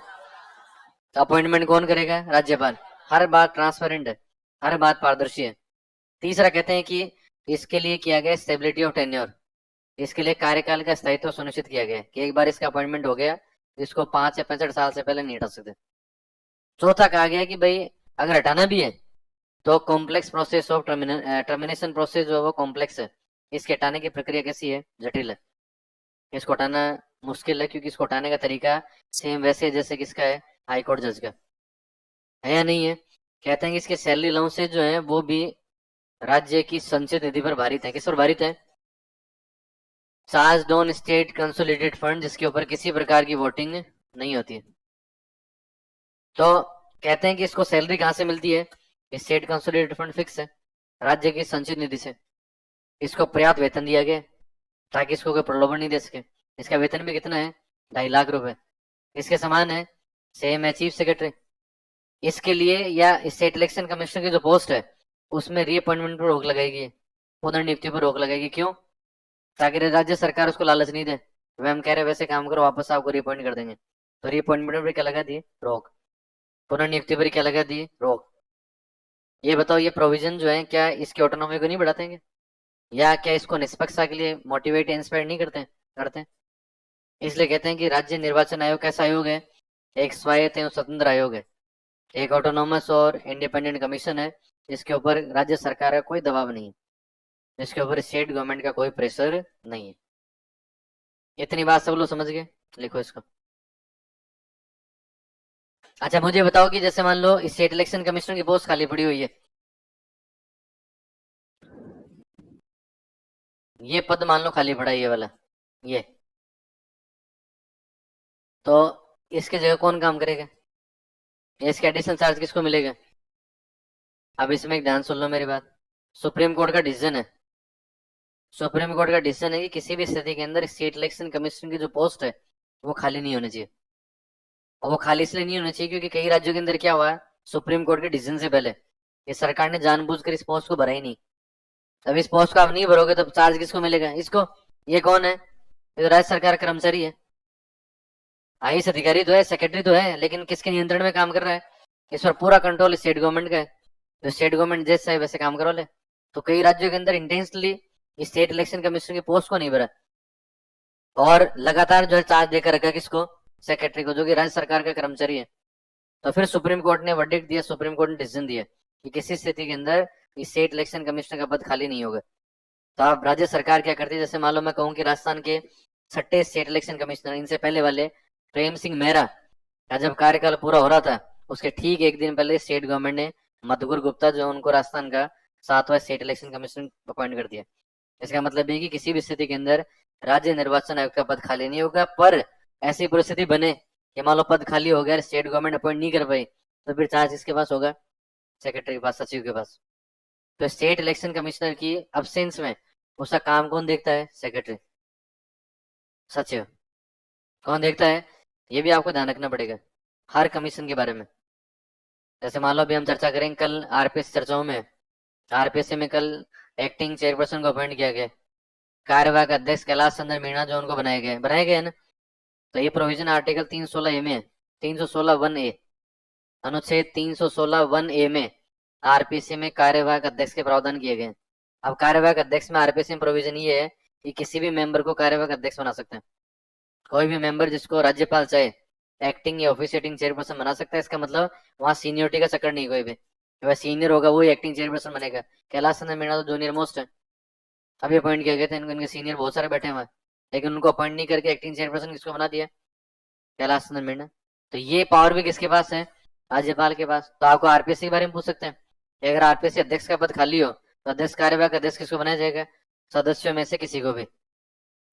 अपॉइंटमेंट कौन करेगा? राज्यपाल। हर बात ट्रांसपेरेंट है, हर बात पारदर्शी है। तीसरा कहते हैं कि इसके लिए किया गया स्टेबिलिटी ऑफ टेन्योर, इसके लिए कार्यकाल का स्थायित्व सुनिश्चित किया गया कि एक बार इसका अपॉइंटमेंट हो गया इसको 5 या 65 साल से पहले नहीं हटा सकते। चौथा कहा गया कि भाई अगर हटाना भी है तो complex process of termination process जो है वो कॉम्प्लेक्स है, इसके हटाने की प्रक्रिया कैसी है? जटिल है। इसको हटाना मुश्किल है क्योंकि इसको हटाने का तरीका सेम वैसे है जैसे किसका है? हाईकोर्ट जज का है या नहीं है? कहते हैं कि इसके सैलरी अलाउंसेज जो है वो भी राज्य की संचित निधि पर भारित है। किस पर भारित है? Charged on state consolidated fund, जिसके ऊपर किसी प्रकार की वोटिंग नहीं होती है। तो कहते हैं कि इसको सैलरी कहाँ से मिलती है? स्टेट कंसोलिडेटेड फंड फिक्स है, राज्य की संचित निधि से। इसको पर्याप्त वेतन दिया गया ताकि इसको कोई प्रलोभन नहीं दे सके। इसका वेतन भी कितना है? 2.5 लाख रुपए। इसके समान है सेम है चीफ सेक्रेटरी। इसके लिए या स्टेट इलेक्शन कमिश्नर की जो पोस्ट है उसमें रीअपॉइंटमेंट पर रोक लगाएगी, पुनर्नियुक्ति पर रोक लगाएगी। क्यों? ताकि राज्य सरकार उसको लालच नहीं दे, वह हम कह रहे वैसे काम करो वापस आपको रिअपॉइंट कर देंगे। तो रिअपॉइंटमेंट पर क्या लगा दी? रोक। पुनर्नियुक्ति पर क्या लगा दी? रोक। ये बताओ ये प्रोविजन जो है क्या इसकी ऑटोनॉमी को नहीं बढ़ाते हैं, या क्या इसको निष्पक्षता के लिए मोटिवेट इंस्पायर नहीं करते? करते। इसलिए कहते हैं कि राज्य निर्वाचन आयोग कैसा आयोग है? एक स्वायत्त एवं स्वतंत्र आयोग है, एक ऑटोनोमस और इंडिपेंडेंट कमीशन है जिसके ऊपर राज्य सरकार का कोई दबाव नहीं है, जिसके ऊपर स्टेट गवर्नमेंट का कोई प्रेशर नहीं है। इतनी बात सब लोग समझ गए? लिखो इसको। अच्छा मुझे बताओ कि जैसे मान लो स्टेट इलेक्शन कमिश्नर की पोस्ट खाली पड़ी हुई है, ये पद मान लो खाली पड़ा है, ये वाला, ये। तो इसके जगह कौन काम करेगा? इसके एडिशनल चार्ज किसको मिलेगा? अब इसमें एक ध्यान सुन लो मेरी बात। सुप्रीम कोर्ट का डिसीजन है, सुप्रीम कोर्ट का डिसीजन है कि किसी भी स्थिति के अंदर स्टेट इलेक्शन कमिश्नर की जो पोस्ट है वो खाली नहीं होनी चाहिए। और वो खाली इसलिए नहीं होनी चाहिए क्योंकि कई राज्यों के अंदर क्या हुआ है, सुप्रीम कोर्ट के डिसीजन से पहले ये सरकार ने जानबूझकर इस पोस्ट को भरा ही नहीं। अब इस पोस्ट को आप नहीं भरोगे तो चार्ज किसको मिलेगा? इसको। ये कौन है? ये तो राज्य सरकार का कर्मचारी है। आईएएस अधिकारी तो है, सेक्रेटरी तो है, लेकिन किसके नियंत्रण में काम कर रहा है? इस पर पूरा कंट्रोल स्टेट गवर्नमेंट का है। तो स्टेट गवर्नमेंट जैसे वैसे काम करो ले। तो कई राज्यों के अंदर इंटेंसली स्टेट इलेक्शन कमीशन की पोस्ट को नहीं भरा, और लगातार जो है चार्ज देकर रखा किसको? सेक्रेटरी को, जो कि राज्य सरकार का कर्मचारी है। तो फिर सुप्रीम कोर्ट ने वर्डिक्ट दिया, सुप्रीम कोर्ट ने डिसीजन दिया कि किसी स्थिति के अंदर स्टेट इलेक्शन कमिश्नर का पद खाली नहीं होगा। तो अब राज्य सरकार क्या करती है? जैसे मान लो मैं कहूँ कि राजस्थान के 6ठे स्टेट इलेक्शन कमिश्नर, इनसे पहले वाले प्रेम सिंह मेहरा का जब कार्यकाल पूरा हो रहा था उसके ठीक एक दिन पहले स्टेट गवर्नमेंट ने मधुकर गुप्ता जो उनको राजस्थान का 7वां स्टेट इलेक्शन कमिश्नर अपॉइंट कर दिया। इसका मतलब ये कि किसी भी स्थिति के अंदर राज्य निर्वाचन आयोग का पद खाली नहीं होगा। पर ऐसी परिस्थिति बने कि मान लो पद खाली हो गया, स्टेट गवर्नमेंट अपॉइंट नहीं कर पाई, तो फिर चार्ज किसके पास होगा? सेक्रेटरी के पास, सचिव के पास। तो स्टेट इलेक्शन कमिश्नर की अब्सेंस में उसका काम कौन देखता है? सेक्रेटरी, सचिव। कौन देखता है? ये भी आपको ध्यान रखना पड़ेगा हर कमीशन के बारे में। जैसे मान लो अभी हम चर्चा करेंगे कल आरपीएस चर्चाओं में, आरपीएससी में कल एक्टिंग चेयरपर्सन को अपॉइंट किया गया, कार्यवाहक अध्यक्ष कैलाश चंद्र मीणा जो उनको बनाए गए ना। तो ये प्रोविजन आर्टिकल 316 ए में है, 316(1)(a), अनुच्छेद 316(1)(a) में आरपीसी में कार्यवाहक अध्यक्ष के प्रावधान किए गए। अब कार्यवाहक अध्यक्ष में आरपीसी में प्रोविजन ये है कि किसी भी मेंबर को कार्यवाहक अध्यक्ष बना सकते हैं। कोई भी मेंबर जिसको राज्यपाल चाहे एक्टिंग या ऑफिशिएटिंग चेयरपर्सन बना सकता है। इसका मतलब वहां सीनियरिटी का चक्कर नहीं, कोई भी वह सीनियर होगा वो एक्टिंग चेयरपर्सन बनेगा। कैलाश चंद्र मीणा तो जूनियर मोस्ट है, अभी अपॉइंट किए गए थे इनके सीनियर बहुत सारे बैठे हुए हैं, लेकिन उनको अपॉइंट नहीं करके एक्टिंग चेयरपर्सन किसको बना दिया, कैलाश चंद्र मीणा। तो ये पावर भी किसके पास है, राज्यपाल के पास। तो आपको आरपीएससी के बारे में पूछ सकते हैं कि अगर आरपीएससी अध्यक्ष का पद खाली हो तो अध्यक्ष कार्यवाहक अध्यक्ष किसको बनाया जाएगा, सदस्यों में से किसी को भी।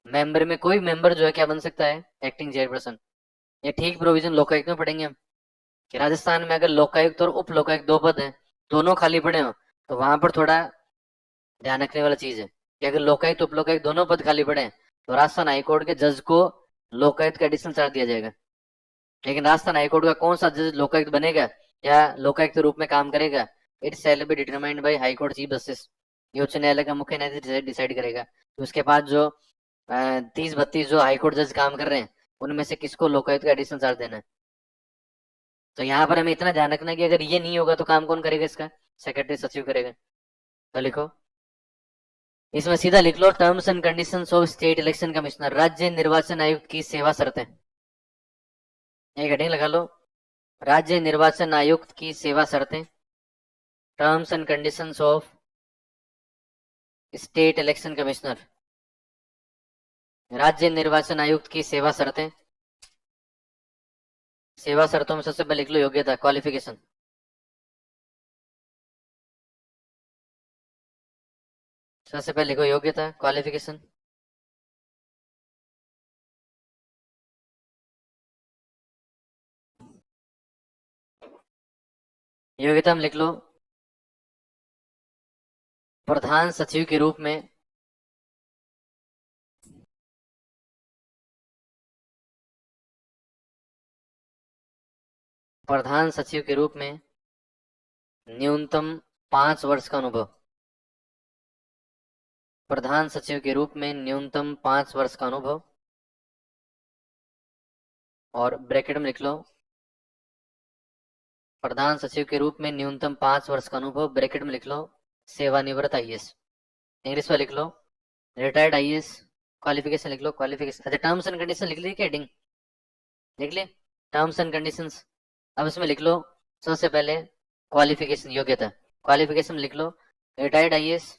मेंबर में कोई मेंबर जो है क्या बन सकता है, एक्टिंग चेयरपर्सन। ये ठीक प्रोविजन लोकायुक्त में पढ़ेंगे हम कि राजस्थान में अगर लोकायुक्त और उप लोकायुक्त दो पद हैं, दोनों खाली पड़े हो, तो वहां पर थोड़ा ध्यान रखने वाला चीज है कि अगर लोकायुक्त उप लोकायुक्त दोनों पद खाली पड़े हैं तो राजस्थान हाईकोर्ट के जज को लोकायुक्त का एडिशनल चार्ज दिया जाएगा। लेकिन राजस्थान हाईकोर्ट का कौन सा जज लोकायुक्त बनेगा या लोकायुक्त के रूप में काम करेगा, it shall be determined by high court chief justice. ये उच्च न्यायालय का मुख्य न्यायाधीश डिसाइड करेगा। तो उसके बाद जो 30-32 जो हाईकोर्ट जज काम कर रहे हैं उनमें से किसको लोकायुक्त का एडिशनल चार्ज देना है। तो यहाँ पर हमें इतना ध्यान रखना है कि अगर ये नहीं होगा तो काम कौन करेगा, इसका सेक्रेटरी सचिव करेगा। तो लिखो, इसमें सीधा लिख लो, terms and conditions of state election commissioner, राज्य निर्वाचन आयुक्त की सेवा शर्तें। एक हेडिंग लगा लो, राज्य निर्वाचन आयुक्त की सेवा शर्तें, terms and conditions of state election commissioner, राज्य निर्वाचन आयुक्त की सेवा शर्तें। सेवा शर्तों में सबसे पहले लिख लो योग्यता, क्वालिफिकेशन। सबसे पहले लिखो योग्यता, क्वालिफिकेशन। योग्यता में लिख लो, प्रधान सचिव के रूप में प्रधान सचिव के रूप में न्यूनतम 5 वर्ष का अनुभव। प्रधान सचिव के रूप में न्यूनतम 5 वर्ष का अनुभव। और ब्रैकेट में लिख लो, प्रधान सचिव के रूप में न्यूनतम 5 वर्ष का अनुभव, ब्रैकेट में लिख लो सेवानिवृत्त आईएएस। इंग्लिश में लिख लो रिटायर्ड आईएएस। क्वालिफिकेशन लिख लो, क्वालिफिकेशन। अच्छा, टर्म्स एंड कंडीशन लिख ली क्या, हेडिंग लिख ली, टर्म्स एंड कंडीशंस। अब इसमें लिख लो सबसे पहले क्वालिफिकेशन, योग्यता। क्वालिफिकेशन लिख लो retired IAS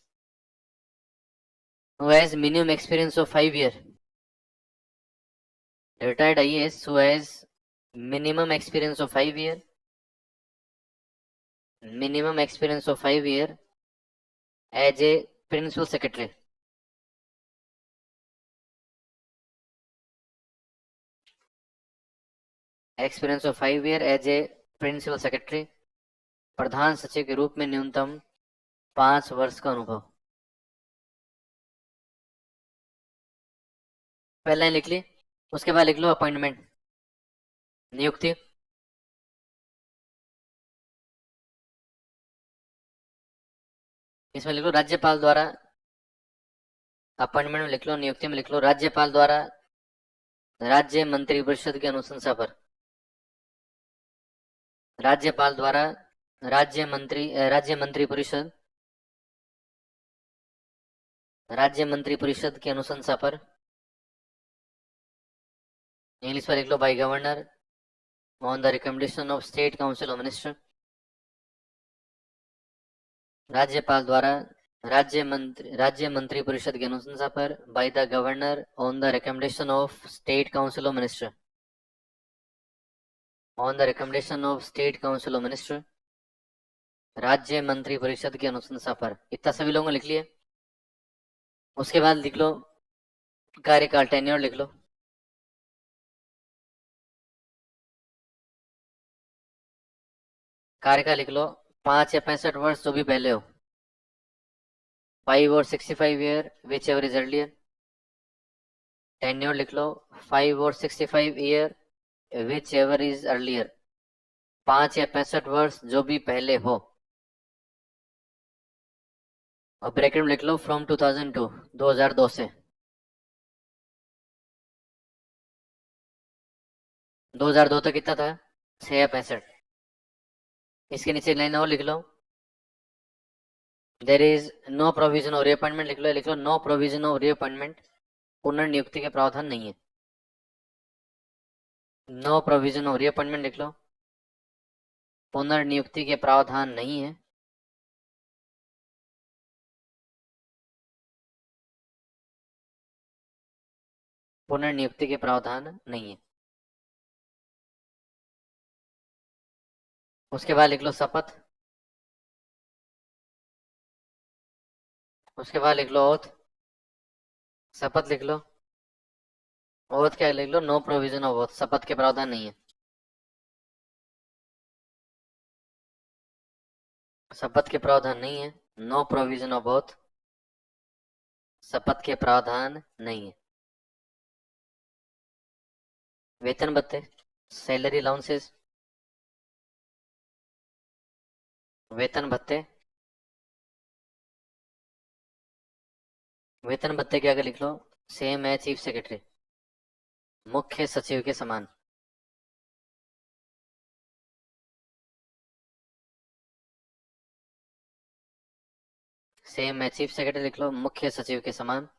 who has minimum experience of 5 years. Retired IAS who has minimum experience of 5 years. Minimum experience of 5 years as a principal secretary. Experience of 5 years as a principal secretary. प्रधान सचिव के रूप में न्यूनतम 5 वर्ष का अनुभव। पहले line लिख ली, उसके बाद लिख लो अपॉइंटमेंट, नियुक्ति। इसमें लिख लो राज्यपाल द्वारा, अपॉइंटमेंट में लिख लो, नियुक्ति में लिख लो राज्यपाल द्वारा राज्य मंत्री परिषद की अनुशंसा पर, राज्यपाल द्वारा राज्य मंत्री परिषद, राज्य मंत्री परिषद की अनुशंसा पर। इंग्लिश में लिख लो by governor on the recommendation of state council of minister. राज्यपाल द्वारा राज्य मंत्री परिषद की अनुशंसा पर, by the governor on the recommendation of state council of minister, on the recommendation of state council of minister, राज्य मंत्री परिषद की अनुशंसा पर। इतना सभी लोगों ने लिख लिए। उसके बाद लिख लो कार्यकाल, टेन्योर लिख लो। कार्यकाल लिख लो 5 या 65 वर्ष जो भी पहले हो, 5 और 65 year which ever is earlier. Tenure लिख लो 5 और 65 year which ever is earlier, 5 या 65 वर्ष जो भी पहले हो। और ब्रैकेट में लिख लो फ्रॉम 2002, 2002 से। 2002 तक कितना था? 6 या 65। इसके नीचे लाइन और लिख लो, there is no provision of reappointment, लिख लो नो प्रोविजन ऑफ रीअपॉइंटमेंट, पुनर्नियुक्ति के प्रावधान नहीं है। नो प्रोविजन ऑफ रीअपॉइंटमेंट लिख लो, पुनर्नियुक्ति के प्रावधान नहीं है। पुनर्नियुक्ति के प्रावधान नहीं है। उसके बाद लिख लो शपथ। उसके बाद लिख लो ओथ। शपथ लिख लो। ओथ क्या लिख लो? नो प्रोविजन ऑफ ओथ, शपथ के प्रावधान नहीं है। शपथ के प्रावधान नहीं है। नो प्रोविजन ऑफ ओथ, शपथ के प्रावधान नहीं है। वेतन भत्ते, सैलरी अलाउंसेस, वेतन भत्ते, वेतन भत्ते के आगे लिख लो सेम है चीफ सेक्रेटरी, मुख्य सचिव के समान। सेम है चीफ सेक्रेटरी लिख लो, मुख्य सचिव के समान।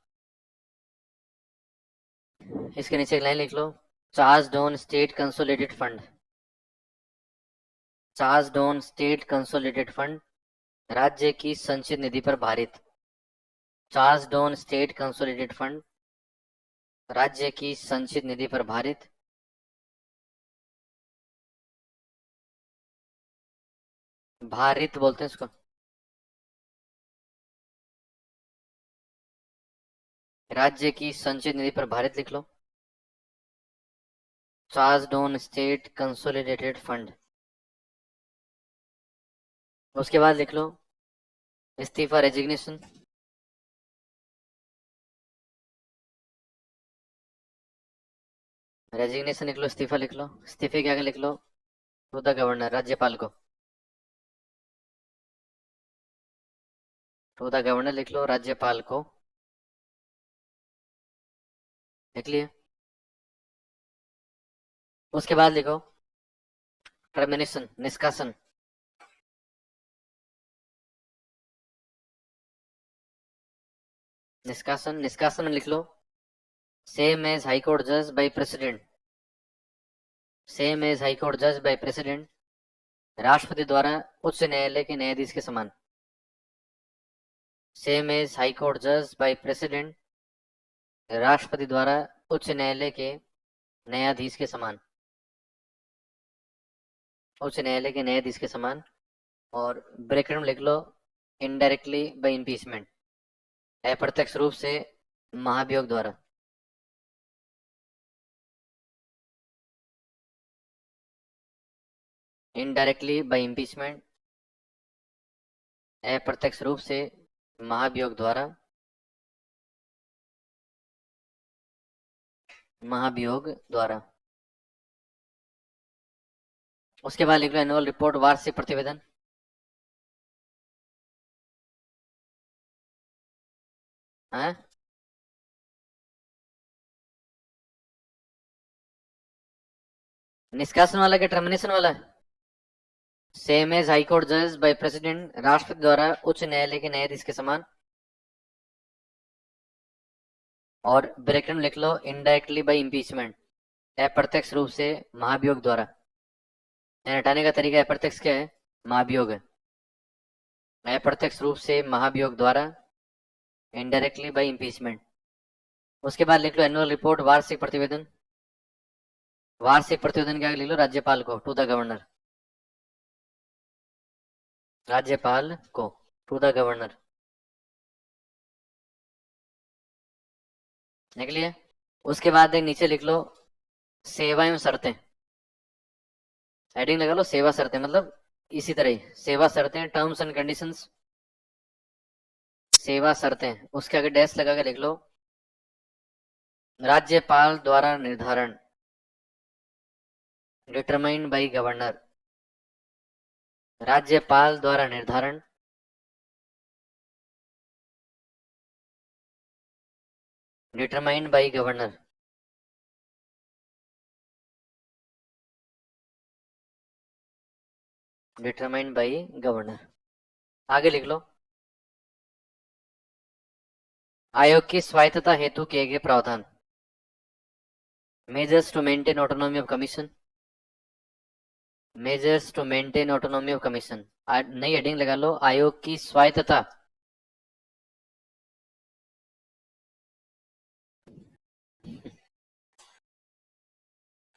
इसके नीचे एक लाइन लिख लो, charge on state consolidated fund, charge on state consolidated fund, राज्य की संचित निधि पर भारित। Charge on state consolidated fund, राज्य की संचित निधि पर भारित। भारित बोलते हैं इसको। राज्य की संचित निधि पर भारित लिख लो, charge on state consolidated fund. उसके बाद लिख लो इस्तीफा रेजिग्नेशन, रेजिग्नेशन लिख लो, इस्तीफा लिख लो। इस्तीफे के आगे लिख लो टू द गवर्नर, राज्यपाल को। टू द गवर्नर लिख लो, राज्यपाल को। लिख लिए। उसके बाद लिखो टर्मिनेशन, निष्कासन। निष्कासन, निष्कासन में लिख लो सेम एज हाई कोर्ट जज by president, same as high court जज बाय प्रेसिडेंट, राष्ट्रपति द्वारा उच्च न्यायालय के न्यायाधीश के समान। सेम एज हाई कोर्ट जज बाय प्रेसिडेंट, राष्ट्रपति द्वारा उच्च न्यायालय के न्यायाधीश के समान, उच्च न्यायालय के न्यायाधीश के समान। और ब्रैकेट में लिख लो इनडायरेक्टली बाय इम्पीचमेंट, अप्रत्यक्ष रूप से महाभियोग द्वारा। इनडायरेक्टली बाय इम्पीचमेंट, अप्रत्यक्ष रूप से महाभियोग द्वारा, महाभियोग द्वारा। उसके बाद लिख लो एनुअल रिपोर्ट, वार्षिक प्रतिवेदन। है निष्कासन वाला क्या टर्मिनेशन वाला? सेम एज हाई कोर्ट जज बाय प्रेसिडेंट, राष्ट्रपति द्वारा उच्च न्यायालय के न्यायाधीश के समान। और ब्रैकेट में लिख लो इनडायरेक्टली बाय इम्पीचमेंट, अप्रत्यक्ष रूप से महाभियोग द्वारा। हटाने का तरीका अप्रत्यक्ष क्या है? महाभियोग है। अप्रत्यक्ष रूप से महाभियोग द्वारा, इनडायरेक्टली बाय इम्पीचमेंट। उसके बाद लिख लो एनुअल रिपोर्ट, वार्षिक प्रतिवेदन। वार्षिक प्रतिवेदन के आगे लिख लो राज्यपाल को, टू द गवर्नर, राज्यपाल को, टू द गवर्नर। लिख लिया। उसके बाद एक नीचे लिख लो सेवा एवं शर्तें, हेडिंग लगा लो सेवा शर्तें, मतलब इसी तरह ही सेवा शर्तें, टर्म्स एंड कंडीशंस, सेवा शर्तें। उसके आगे डैश लगा के लिख लो राज्यपाल द्वारा निर्धारण, डिटरमाइंड बाय गवर्नर, राज्यपाल द्वारा निर्धारण, determined by governor. Determined by governor. आगे लिख लो। आयोग की स्वायत्तता हेतु किए गए प्रावधान। Measures to maintain autonomy of commission. Measures to maintain autonomy of commission. नई हेडिंग लगा लो, आयोग की स्वायत्तता।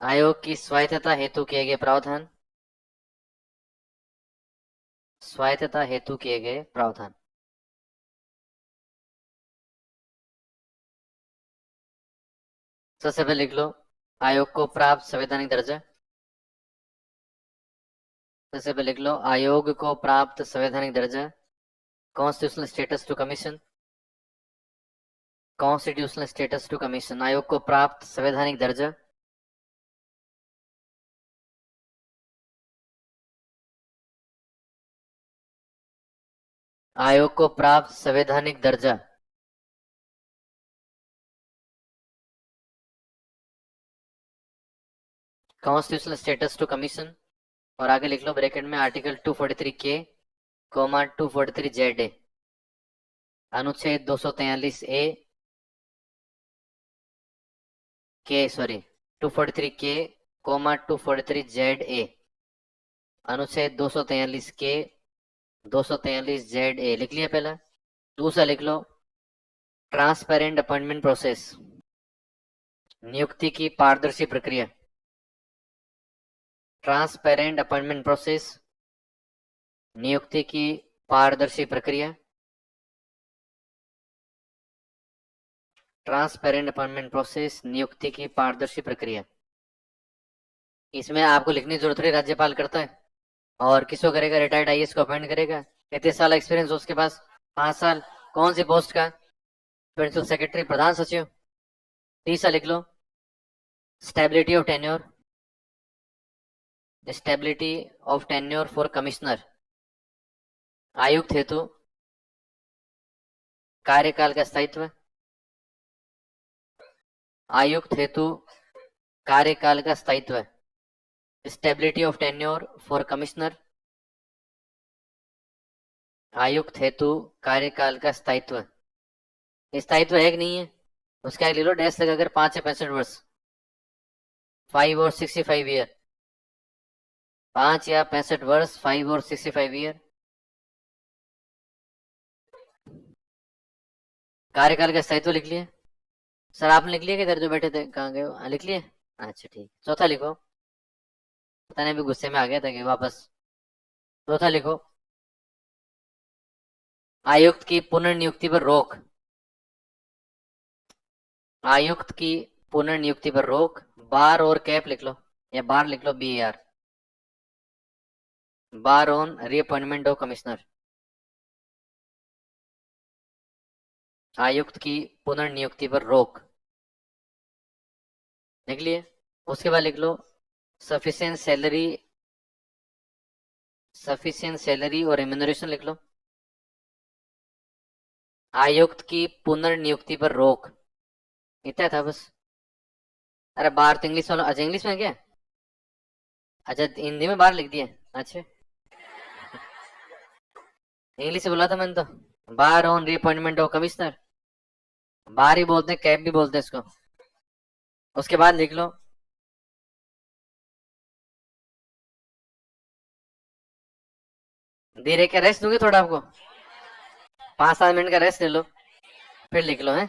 आयोग की स्वायत्तता हेतु किए गए प्रावधान। स्वायत्तता हेतु किए गए प्रावधान। सबसे पहले लिख लो, आयोग को प्राप्त संवैधानिक दर्जा। सबसे पहले लिख लो, आयोग को प्राप्त संवैधानिक दर्जा। Constitutional status to commission. Constitutional status to commission, आयोग को प्राप्त संवैधानिक दर्जा। आयोग को प्राप्त संवैधानिक दर्जा। Constitutional status to commission. और आगे लिख लो ब्रैकेट में आर्टिकल 243 के कोमा 243 जेड ए, अनुच्छेद 243 ए के, सॉरी 243 के कोमा 243 जेड ए, अनुच्छेद 243 के 243 जेड ए लिख लिया पहला। दूसरा लिख लो, ट्रांसपेरेंट अपॉइंटमेंट प्रोसेस, नियुक्ति की पारदर्शी प्रक्रिया। ट्रांसपेरेंट अपॉइंटमेंट प्रोसेस, नियुक्ति की पारदर्शी प्रक्रिया। ट्रांसपेरेंट अपॉइंटमेंट प्रोसेस, नियुक्ति की पारदर्शी प्रक्रिया। इसमें आपको लिखने की जरूरत नहीं, राज्यपाल करता है। और किसको करेगा? रिटायर्ड आईएएस को अपॉइंट करेगा। 33 साल एक्सपीरियंस उसके पास, 5 साल। कौन सी पोस्ट का? प्रिंसिपल सेक्रेटरी, प्रधान सचिव। तीसरा लिख लो, stability of tenure, stability of tenure for commissioner, आयुक्त हेतु कार्यकाल का स्थायित्व। आयुक्त हेतु कार्यकाल का स्थायित्व, stability of tenure for commissioner, आयुक्त हेतु कार्यकाल का स्थायित्व। स्थायित्व है कि नहीं है? उसका ले लो डैश लगाकर 5 से 65 वर्ष, 5 और 65 ईयर, 5 या 65 वर्ष, 5 और 65 ईयर। कार्यकाल का स्थायित्व लिख लिया सर? आपने लिख लिया कि इधर जो बैठे थे कहाँ गए? लिख लिए? अच्छा ठीक। चौथा लिखो, पता नहीं भी गुस्से में आ गया था कि वापस। चौथा लिखो, आयुक्त की पुनर्नियुक्ति पर रोक। आयुक्त की पुनर्नियुक्ति पर रोक, बार और कैप लिख लो, या बार लिख लो, BAR, bar on reappointment of commissioner. आयुक्त की पुनर्नियुक्ति पर रोक लिख लिए। उसके बाद लिख लो, सफिशिएंट सैलरी, सफिशिएंट सैलरी और रेम्यूनरेशन लिख लो। आयुक्त की पुनर्नियुक्ति पर रोक, इतना था बस। अरे बार तो इंग्लिश वाला, अच्छा इंग्लिश में क्या? अच्छा हिंदी में बार लिख दिया। अच्छा इंग्लिश से बोला था मैंने तो। बार ऑन रीअपॉइंटमेंट ऑफ कमिश्नर, बार ही बोलते हैं, कैप भी बोलते हैं इसको। उसके बाद लिख लो, धीरे क्या रेस्ट दूंगे थोड़ा आपको, 5-7 मिनट का रेस्ट ले लो, फिर लिख लो है।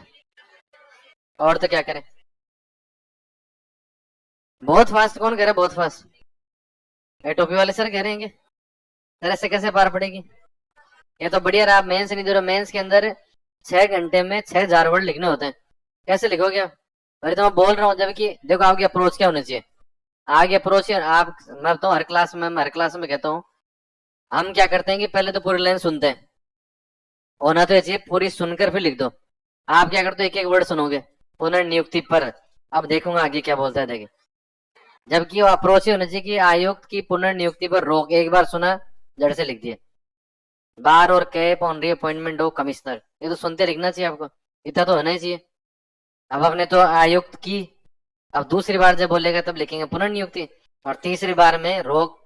और तो क्या करें? बहुत फास्ट कौन कह रहा है? बहुत फास्ट ये टोपी वाले सर कह रहे हैं? सर ऐसे कैसे पार पड़ेगी? ये तो बढ़िया रहा, आप मेंस नहीं दे रहे। मेंस के अंदर 6 घंटे में 6,000 वर्ड लिखने होते हैं, कैसे लिखोगे आप? अरे तो मैं बोल रहा हूँ, जबकि देखो आपकी अप्रोच क्या होनी चाहिए। आगे अप्रोच आप, मैं तो हर क्लास में, कहता हूँ, हम क्या करते हैं कि पहले तो पूरी लाइन सुनते हैं, होना तो चाहिए पूरी सुनकर फिर लिख दो। आप क्या करते हो? एक एक वर्ड सुनोगे, पुनर्नियुक्ति पर, अब देखूंगा आगे क्या बोलता है, देखिए। जबकि वो अप्रोच ही होना चाहिए कि आयुक्त की पुनर्नियुक्ति पर रोक, एक बार सुना जड़ से लिख दिए। बार और cap on reappointment of commissioner, ये तो सुनते लिखना चाहिए आपको, इतना तो होना ही चाहिए। अब आपने तो आयुक्त की, अब दूसरी बार जब बोलेगा तब लिखेंगे पुनर्नियुक्ति, और तीसरी बार में रोक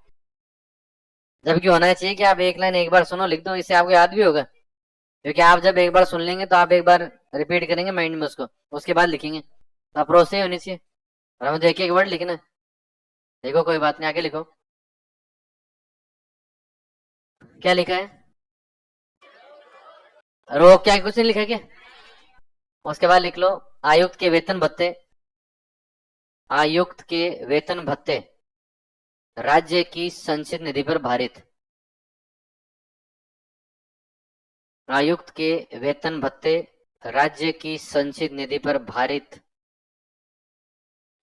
जबकि होना चाहिए कि आप एक लाइन एक बार सुनो लिख दो, इससे आपको याद भी होगा, क्योंकि आप जब एक बार सुन लेंगे तो आप एक बार रिपीट करेंगे माइंड में उसको, उसके बाद लिखेंगे, तो अप्रोच से होनी चाहिए। और हमें तो एक एक वर्ड लिखना है। देखो कोई बात नहीं, आगे लिखो। क्या लिखा है? रो क्या कुछ नहीं लिखा क्या? उसके बाद लिख लो आयुक्त के वेतन भत्ते, आयुक्त के वेतन भत्ते राज्य की संचित निधि पर भारित, आयुक्त के वेतन भत्ते राज्य की संचित निधि पर भारित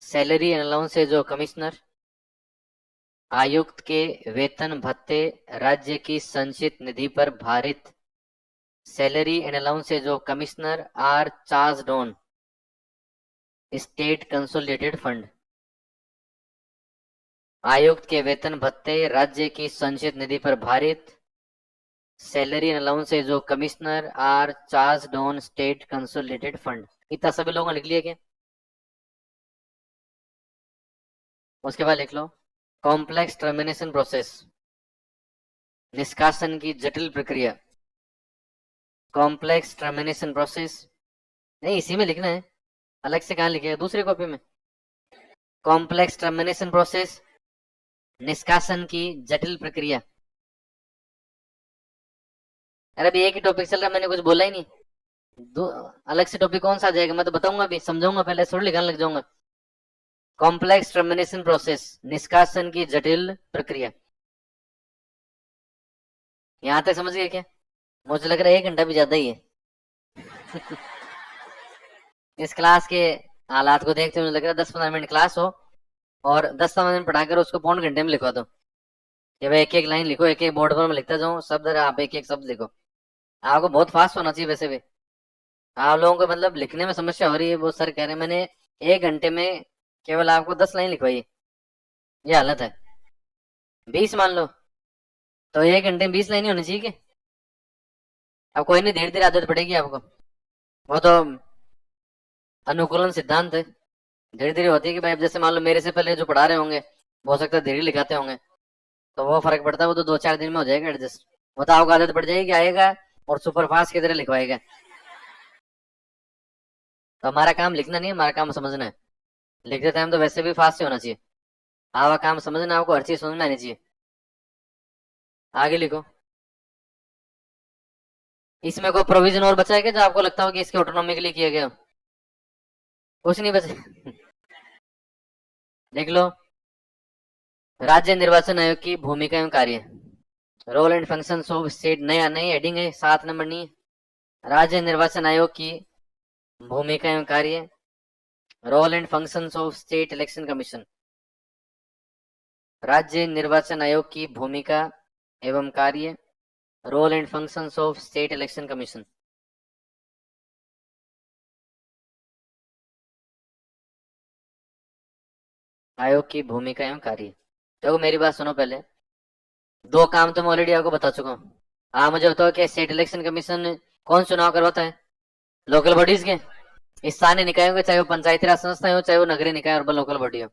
salary and allowances of commissioner, आयुक्त के वेतन भत्ते राज्य की संचित निधि पर भारित salary and allowances of commissioner are charged on state consolidated fund. आयुक्त के वेतन भत्ते राज्य की संचित निधि पर भारित salary and allowances of commissioner are charged on state consolidated fund. इतना सभी लोगों ने लिख लिया क्या? उसके बाद लिख लो कॉम्प्लेक्स टर्मिनेशन प्रोसेस, निष्कासन की जटिल प्रक्रिया, कॉम्प्लेक्स टर्मिनेशन प्रोसेस, नहीं इसी में लिखना है, अलग से कहाँ लिखेगा दूसरी कॉपी में। कॉम्प्लेक्स टर्मिनेशन प्रोसेस, निष्कासन की जटिल प्रक्रिया। अरे अभी एक ही टॉपिक चल रहा है, मैंने कुछ बोला ही नहीं। दो अलग से टॉपिक कौन सा आ जाएगा, मैं तो बताऊंगा अभी, समझाऊंगा पहले, थोड़ी लिखाने लग जाऊंगा। कॉम्प्लेक्स टर्मिनेशन प्रोसेस, निष्कासन की जटिल प्रक्रिया। यहां तक समझ गए क्या? मुझे लग रहा है 1 घंटा भी ज्यादा ही है। इस क्लास के हालात को देखते हुए मुझे लग रहा है 10-15 मिनट क्लास हो और 10-15 मिनट पढ़ाकर उसको पौन घंटे में लिखवा दो, कि भाई एक एक लाइन लिखो, एक एक बोर्ड पर मैं लिखता जाऊँ शब्द, आप एक एक शब्द लिखो। आपको बहुत फास्ट होना चाहिए वैसे भी, आप लोगों को मतलब लिखने में समस्या हो रही है, वो सर कह रहे हैं मैंने 1 घंटे में केवल आपको 10 लाइन लिखवाई, ये हालत है। 20 मान लो, तो 1 घंटे में 20 लाइन ही होनी चाहिए कि? अब कोई नहीं, धीरे धीरे आदत पड़ेगी आपको, वो तो अनुकूलन सिद्धांत है, धीरे धीरे होती है। कि भाई अब जैसे मान लो मेरे से पहले जो पढ़ा रहे होंगे वो हो सकता है धीरे लिखाते होंगे, तो वो फर्क पड़ता है, वो तो 2-4 दिन में हो जाएगा एडजस्ट, वो तो आपको आदत पड़ जाएगी, आएगा और सुपर फास्ट की तरह लिखवाएगा। तो हमारा काम लिखना नहीं है, हमारा काम समझना है। लिखते टाइम तो वैसे भी फास्ट से होना चाहिए, आपका काम समझना, आपको हर चीज समझ में आनी चाहिए। आगे लिखो। इसमें कोई प्रोविजन और बचा है क्या जो आपको लगता हो कि इसके ऑटोनॉमी के लिए किया गया? कुछ नहीं बचा। देख लो राज्य निर्वाचन आयोग की भूमिका एवं कार्य, role and function of state, नया नई हेडिंग है, 7 नंबर नहीं है। राज्य निर्वाचन आयोग की भूमिका एवं कार्य, role and functions of state election commission, राज्य निर्वाचन आयोग की भूमिका एवं कार्य, role and functions of state election commission. आयोग की भूमिका एवं कार्य। देखो मेरी बात सुनो पहले, 2 काम तो मैं ऑलरेडी आपको बता चुका हूँ। आप मुझे बताओ कि स्टेट इलेक्शन कमीशन कौन चुनाव करवाता है? लोकल बॉडीज के, स्थानीय निकायों के, चाहे वो पंचायती राज संस्थाएं हो, चाहे वो नगरीय निकाय अर्बन लोकल बॉडी हो।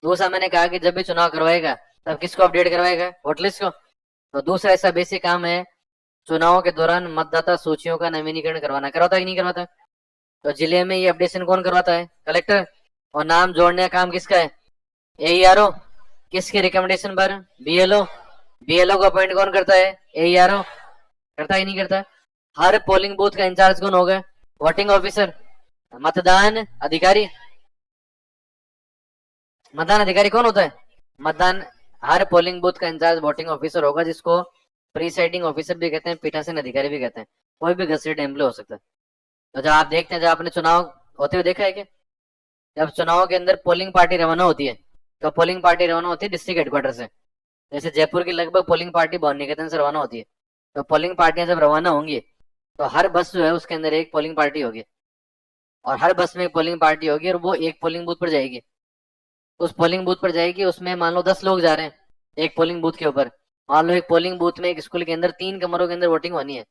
दूसरा मैंने कहा कि जब भी चुनाव करवाएगा तब किसको अपडेट करवाएगा? वोट लिस्ट को। तो दूसरा ऐसा बेसिक काम है, चुनाव के दौरान मतदाता सूचियों का नवीनीकरण करवाना, करवाता है कि नहीं करवाता? तो जिले में ये अपडेशन कौन करवाता है? कलेक्टर। और नाम जोड़ने का काम किसका है? AERO। किसके रिकमेंडेशन पर? BLO। BLO को अपॉइंट कौन करता है? AERO। करता ही नहीं करता? हर पोलिंग बूथ का इंचार्ज कौन होगा? Voting officer. मतदान अधिकारी, मतदान अधिकारी कौन होता है? मतदान, हर पोलिंग बूथ का इंचार्ज वोटिंग ऑफिसर होगा, जिसको प्रीसाइडिंग ऑफिसर भी कहते हैं, पीठासीन अधिकारी भी कहते हैं, कोई भी गजेटेड एम्प्लॉय हो सकता है। तो जब आप देखते हैं, जब आपने चुनाव होते हुए देखा है क्या, जब चुनाव के अंदर पोलिंग पार्टी रवाना होती है, तो पोलिंग पार्टी रवाना होती है डिस्ट्रिक्ट हेडक्वार्टर से। जैसे जयपुर की लगभग पोलिंग पार्टी भवन निकेतन से रवाना होती है। तो पोलिंग पार्टियां जब रवाना होंगी तो हर बस जो है उसके अंदर एक पोलिंग पार्टी होगी, और हर बस में एक पोलिंग पार्टी होगी, और वो एक पोलिंग बूथ पर जाएगी। उस पोलिंग बूथ पर जाएगी, उसमें मान लो 10 लोग जा रहे हैं एक पोलिंग बूथ के ऊपर। मान लो एक पोलिंग बूथ में, एक स्कूल के अंदर 3 कमरों के अंदर वोटिंग होनी है,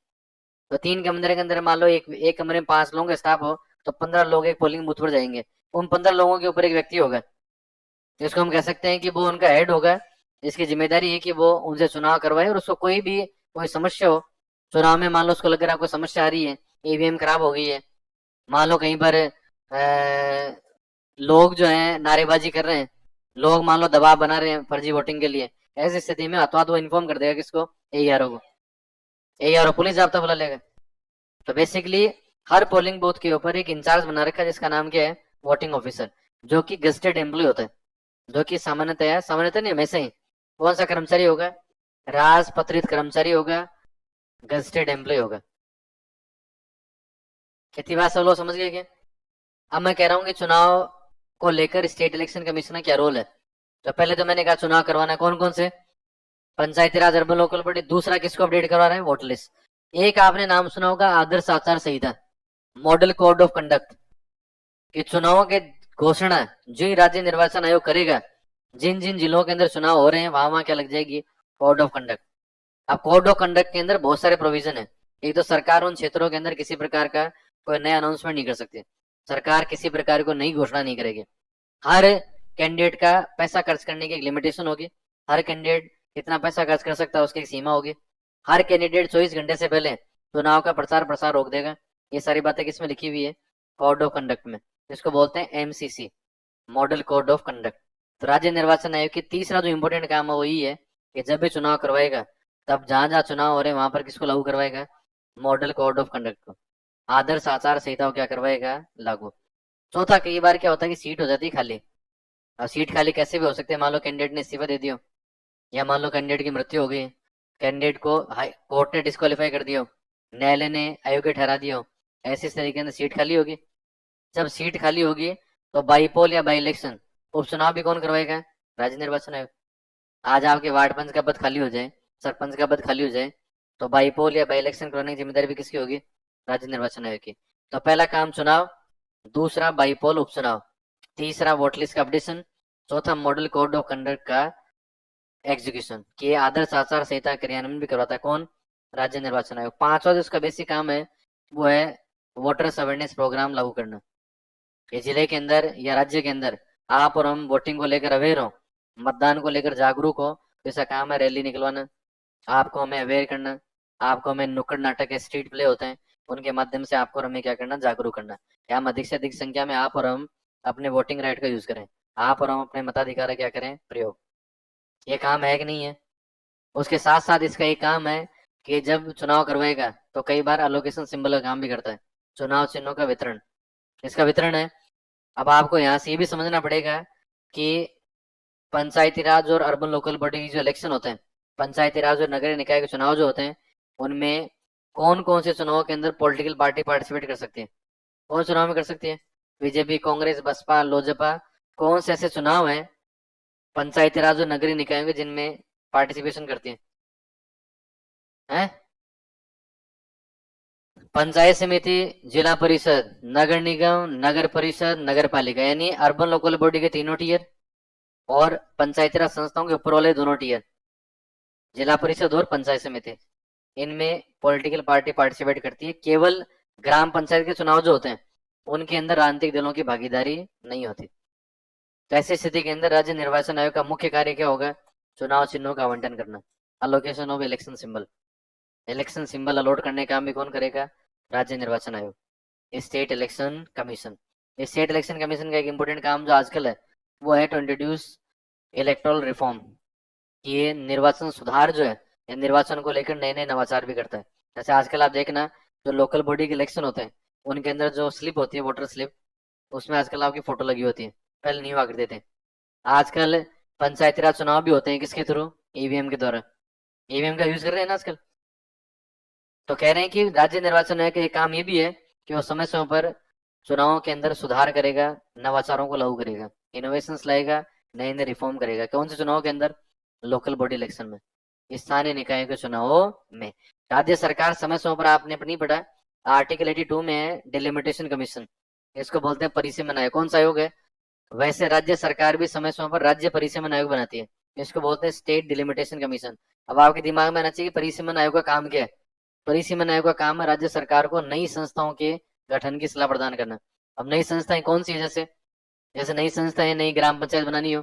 तो 3 कमरे के अंदर मान लो एक कमरे में 5 लोगों का स्टाफ हो, तो 15 लोग एक पोलिंग बूथ पर जाएंगे। उन 15 लोगों के ऊपर एक व्यक्ति होगा, जिसको हम कह सकते हैं कि वो उनका हेड होगा, इसकी जिम्मेदारी है कि वो उनसे चुनाव करवाए, और उसको कोई समस्या हो चुनाव में, मान लो उसको लग रहा है कोई समस्या आ रही है, ईवीएम खराब हो गई है, मान लो कहीं पर लोग जो है नारेबाजी कर रहे हैं, लोग मान लो दबाव बना रहे हैं फर्जी वोटिंग के लिए, ऐसी स्थिति में अथवा वो इन्फॉर्म कर देगा किसको, एआरओ को, एआरओ पुलिस जाब्ता बुला लेगा। तो बेसिकली हर पोलिंग बूथ के ऊपर एक इंचार्ज बना रखा है जिसका नाम क्या है, वोटिंग ऑफिसर, जो कि गजेटेड एम्प्लॉय होता है, जो कि सामान्यतः नहीं हमेशा ही कौन सा कर्मचारी होगा, राजपत्रित कर्मचारी होगा, गजेटेड एम्प्लॉय होगा। इतनी बात सब लोग समझ गए क्या? अब मैं कह रहा हूँ कि चुनाव को लेकर स्टेट इलेक्शन कमीशन का क्या रोल है। तो पहले तो मैंने कहा चुनाव करवाना कौन कौन से, पंचायती राज, अर्बन लोकल बॉडी। दूसरा किसको अपडेट करवा रहा है, वोटर लिस्ट। एक आपने नाम सुना होगा आदर्श आचार संहिता, मॉडल कोड ऑफ कंडक्ट, कि चुनावों के घोषणा जो ही राज्य निर्वाचन आयोग करेगा, जिन जिन जिलों के अंदर चुनाव हो रहे हैं वहां वहां क्या लग जाएगी, कोड ऑफ कंडक्ट। अब कोड ऑफ कंडक्ट के अंदर बहुत सारे प्रोविजन है। एक तो सरकार उन क्षेत्रों के अंदर किसी प्रकार का कोई नया अनाउंसमेंट नहीं कर सकती, सरकार किसी प्रकार को नई घोषणा नहीं करेगी। हर कैंडिडेट का पैसा खर्च करने की एक लिमिटेशन होगी, हर कैंडिडेट कितना पैसा खर्च कर सकता है उसकी एक सीमा होगी। हर कैंडिडेट 24 घंटे से पहले चुनाव का प्रचार प्रसार रोक देगा। ये सारी बातें किसमें लिखी हुई है, कोड ऑफ कंडक्ट में, जिसको बोलते हैं MCC, model code of conduct. तो राज्य निर्वाचन आयोग की तीसरा जो इंपॉर्टेंट काम है वो यही है कि जब भी चुनाव करवाएगा तब जहां जहां चुनाव हो रहे हैं वहां पर किसको लागू करवाएगा, मॉडल कोड ऑफ कंडक्ट को, आदर्श आचार संहिता को क्या करवाएगा, लागू। चौथा, कई बार क्या होता है कि सीट हो जाती है खाली। अब सीट खाली कैसे भी हो सकते हैं, मान लो कैंडिडेट ने इस्तीफा दे दिया, या मान लो कैंडिडेट की मृत्यु हो गई, कैंडिडेट को कोर्ट ने डिस्क्वालीफाई कर दिया, न्यायालय ने अयोग्य ठहरा दिया हो, ऐसे तरीके से सीट खाली होगी। जब सीट खाली होगी तो बाईपोल या बाई इलेक्शन, उपचुनाव भी कौन करवाएगा, राज्य निर्वाचन आयोग। आज आपके वार्ड पंच का पद खाली हो जाए, सरपंच का पद खाली हो जाए, तो बाईपोल या बाई इलेक्शन करवाने की जिम्मेदारी भी किसकी होगी, राज्य निर्वाचन आयोग की। तो पहला काम चुनाव, दूसरा बाईपोल उपचुनाव, तीसरा वोट लिस्ट का अपडेशन, चौथा मॉडल कोड ऑफ कंडक्ट का एग्जीक्यूशन, कि आदर्श आचार संहिता क्रियान्वयन भी करवाता है कौन, राज्य निर्वाचन आयोग। पांचवा जो उसका बेसिक काम है वो है वोटर्स अवेयरनेस प्रोग्राम लागू करना। ये जिले के अंदर या राज्य के अंदर आप और हम वोटिंग को लेकर अवेयर हो, मतदान को लेकर जागरूक हो, जैसा काम है रैली निकलवाना, आपको हमें अवेयर करना, आपको हमें नुक्कड़ नाटक, स्ट्रीट प्ले होते हैं, उनके माध्यम से आपको और हमें क्या करना, जागरूक करना। या हम अधिक से अधिक संख्या में आप और हम अपने वोटिंग राइट का यूज करें, आप और हम अपने मताधिकार का क्या करें, प्रयोग। ये काम है कि नहीं है। उसके साथ साथ इसका एक काम है कि जब चुनाव करवाएगा तो कई बार अलोकेशन सिंबल का काम भी करता है, चुनाव चिन्हों का वितरण, इसका वितरण है। अब आपको यहाँ से ये भी समझना पड़ेगा कि पंचायती राज और अर्बन लोकल बॉडी जो इलेक्शन होते हैं, पंचायती राज और नगरीय निकाय के चुनाव जो होते हैं, उनमें कौन कौन से चुनाव के अंदर पॉलिटिकल पार्टी पार्टिसिपेट कर सकती है, कौन चुनाव में कर सकती है, बीजेपी, कांग्रेस, बसपा, लोजपा। कौन से ऐसे चुनाव है पंचायती राज और नगरीय निकायों के जिनमें पार्टिसिपेशन करती है, हैं? पंचायत समिति, जिला परिषद, नगर निगम, नगर परिषद, नगर पालिका, यानी अर्बन लोकल बॉडी के तीनों टीयर, और पंचायती राज संस्थाओं के ऊपर वाले दोनों टीयर, जिला परिषद और पंचायत समिति, इनमें पॉलिटिकल पार्टी पार्टिसिपेट करती है। केवल ग्राम पंचायत के चुनाव जो होते हैं उनके अंदर राजनीतिक दलों की भागीदारी नहीं होती। तो ऐसी स्थिति के अंदर राज्य निर्वाचन आयोग का मुख्य कार्य क्या होगा, चुनाव चिन्हों का आवंटन करना, allocation of election symbol, election symbol allot करने का काम भी कौन करेगा, राज्य निर्वाचन आयोग, state election commission. State election commission का एक इंपॉर्टेंट काम जो आजकल है वो है टू इंट्रोड्यूस इलेक्टोरल रिफॉर्म। ये निर्वाचन सुधार जो है, ये निर्वाचन को लेकर नए नए नवाचार भी करता है। जैसे आजकल आप देखना जो लोकल बॉडी के इलेक्शन होते हैं उनके अंदर जो स्लिप होती है, वोटर स्लिप, उसमें आजकल आपकी फोटो लगी होती है, पहले नहीं हुआ करते थे। आजकल पंचायती राज चुनाव भी होते हैं किसके थ्रू, ईवीएम के द्वारा, ईवीएम का यूज कर रहे हैं ना आजकल। तो कह रहे हैं कि राज्य निर्वाचन आयोग का काम ये भी है कि वो समय समय पर चुनावों के अंदर सुधार करेगा, नवाचारों को लागू करेगा, इनोवेशंस लाएगा, नए नए रिफॉर्म करेगा। कौन से चुनाव के अंदर, लोकल बॉडी इलेक्शन में, स्थानीय निकायों के चुनावों में। राज्य सरकार समय समय पर, आपने नहीं पढ़ा, आर्टिकल 82 में है डिलिमिटेशन कमीशन, इसको बोलते हैं परिसीमन आयोग। कौन सा आयोग है, वैसे राज्य सरकार भी समय समय पर राज्य परिसीमन आयोग बनाती है, इसको बोलते हैं स्टेट डिलिमिटेशन कमीशन। अब आपके दिमाग में आना चाहिए परिसीमन आयोग का काम क्या है। परिसीमन आयोग का काम है राज्य सरकार को नई संस्थाओं के गठन की सलाह प्रदान करना। अब नई संस्थाएं कौन सी है, जैसे जैसे नई संस्थाएं, नई ग्राम पंचायत बनानी हो,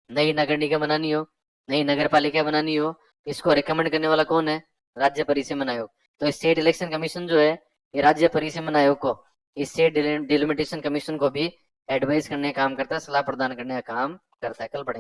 नई नगर निगम बनानी हो, नई नगर पालिका बनानी हो, इसको रिकमेंड करने वाला कौन है? राज्य परिसीमन आयोग। तो स्टेट इलेक्शन कमीशन जो है ये राज्य परिसीमन आयोग को, स्टेट डिलिमिटेशन कमीशन को भी एडवाइस करने का काम करता है, सलाह प्रदान करने का काम करता है। कल पढ़ेंगे।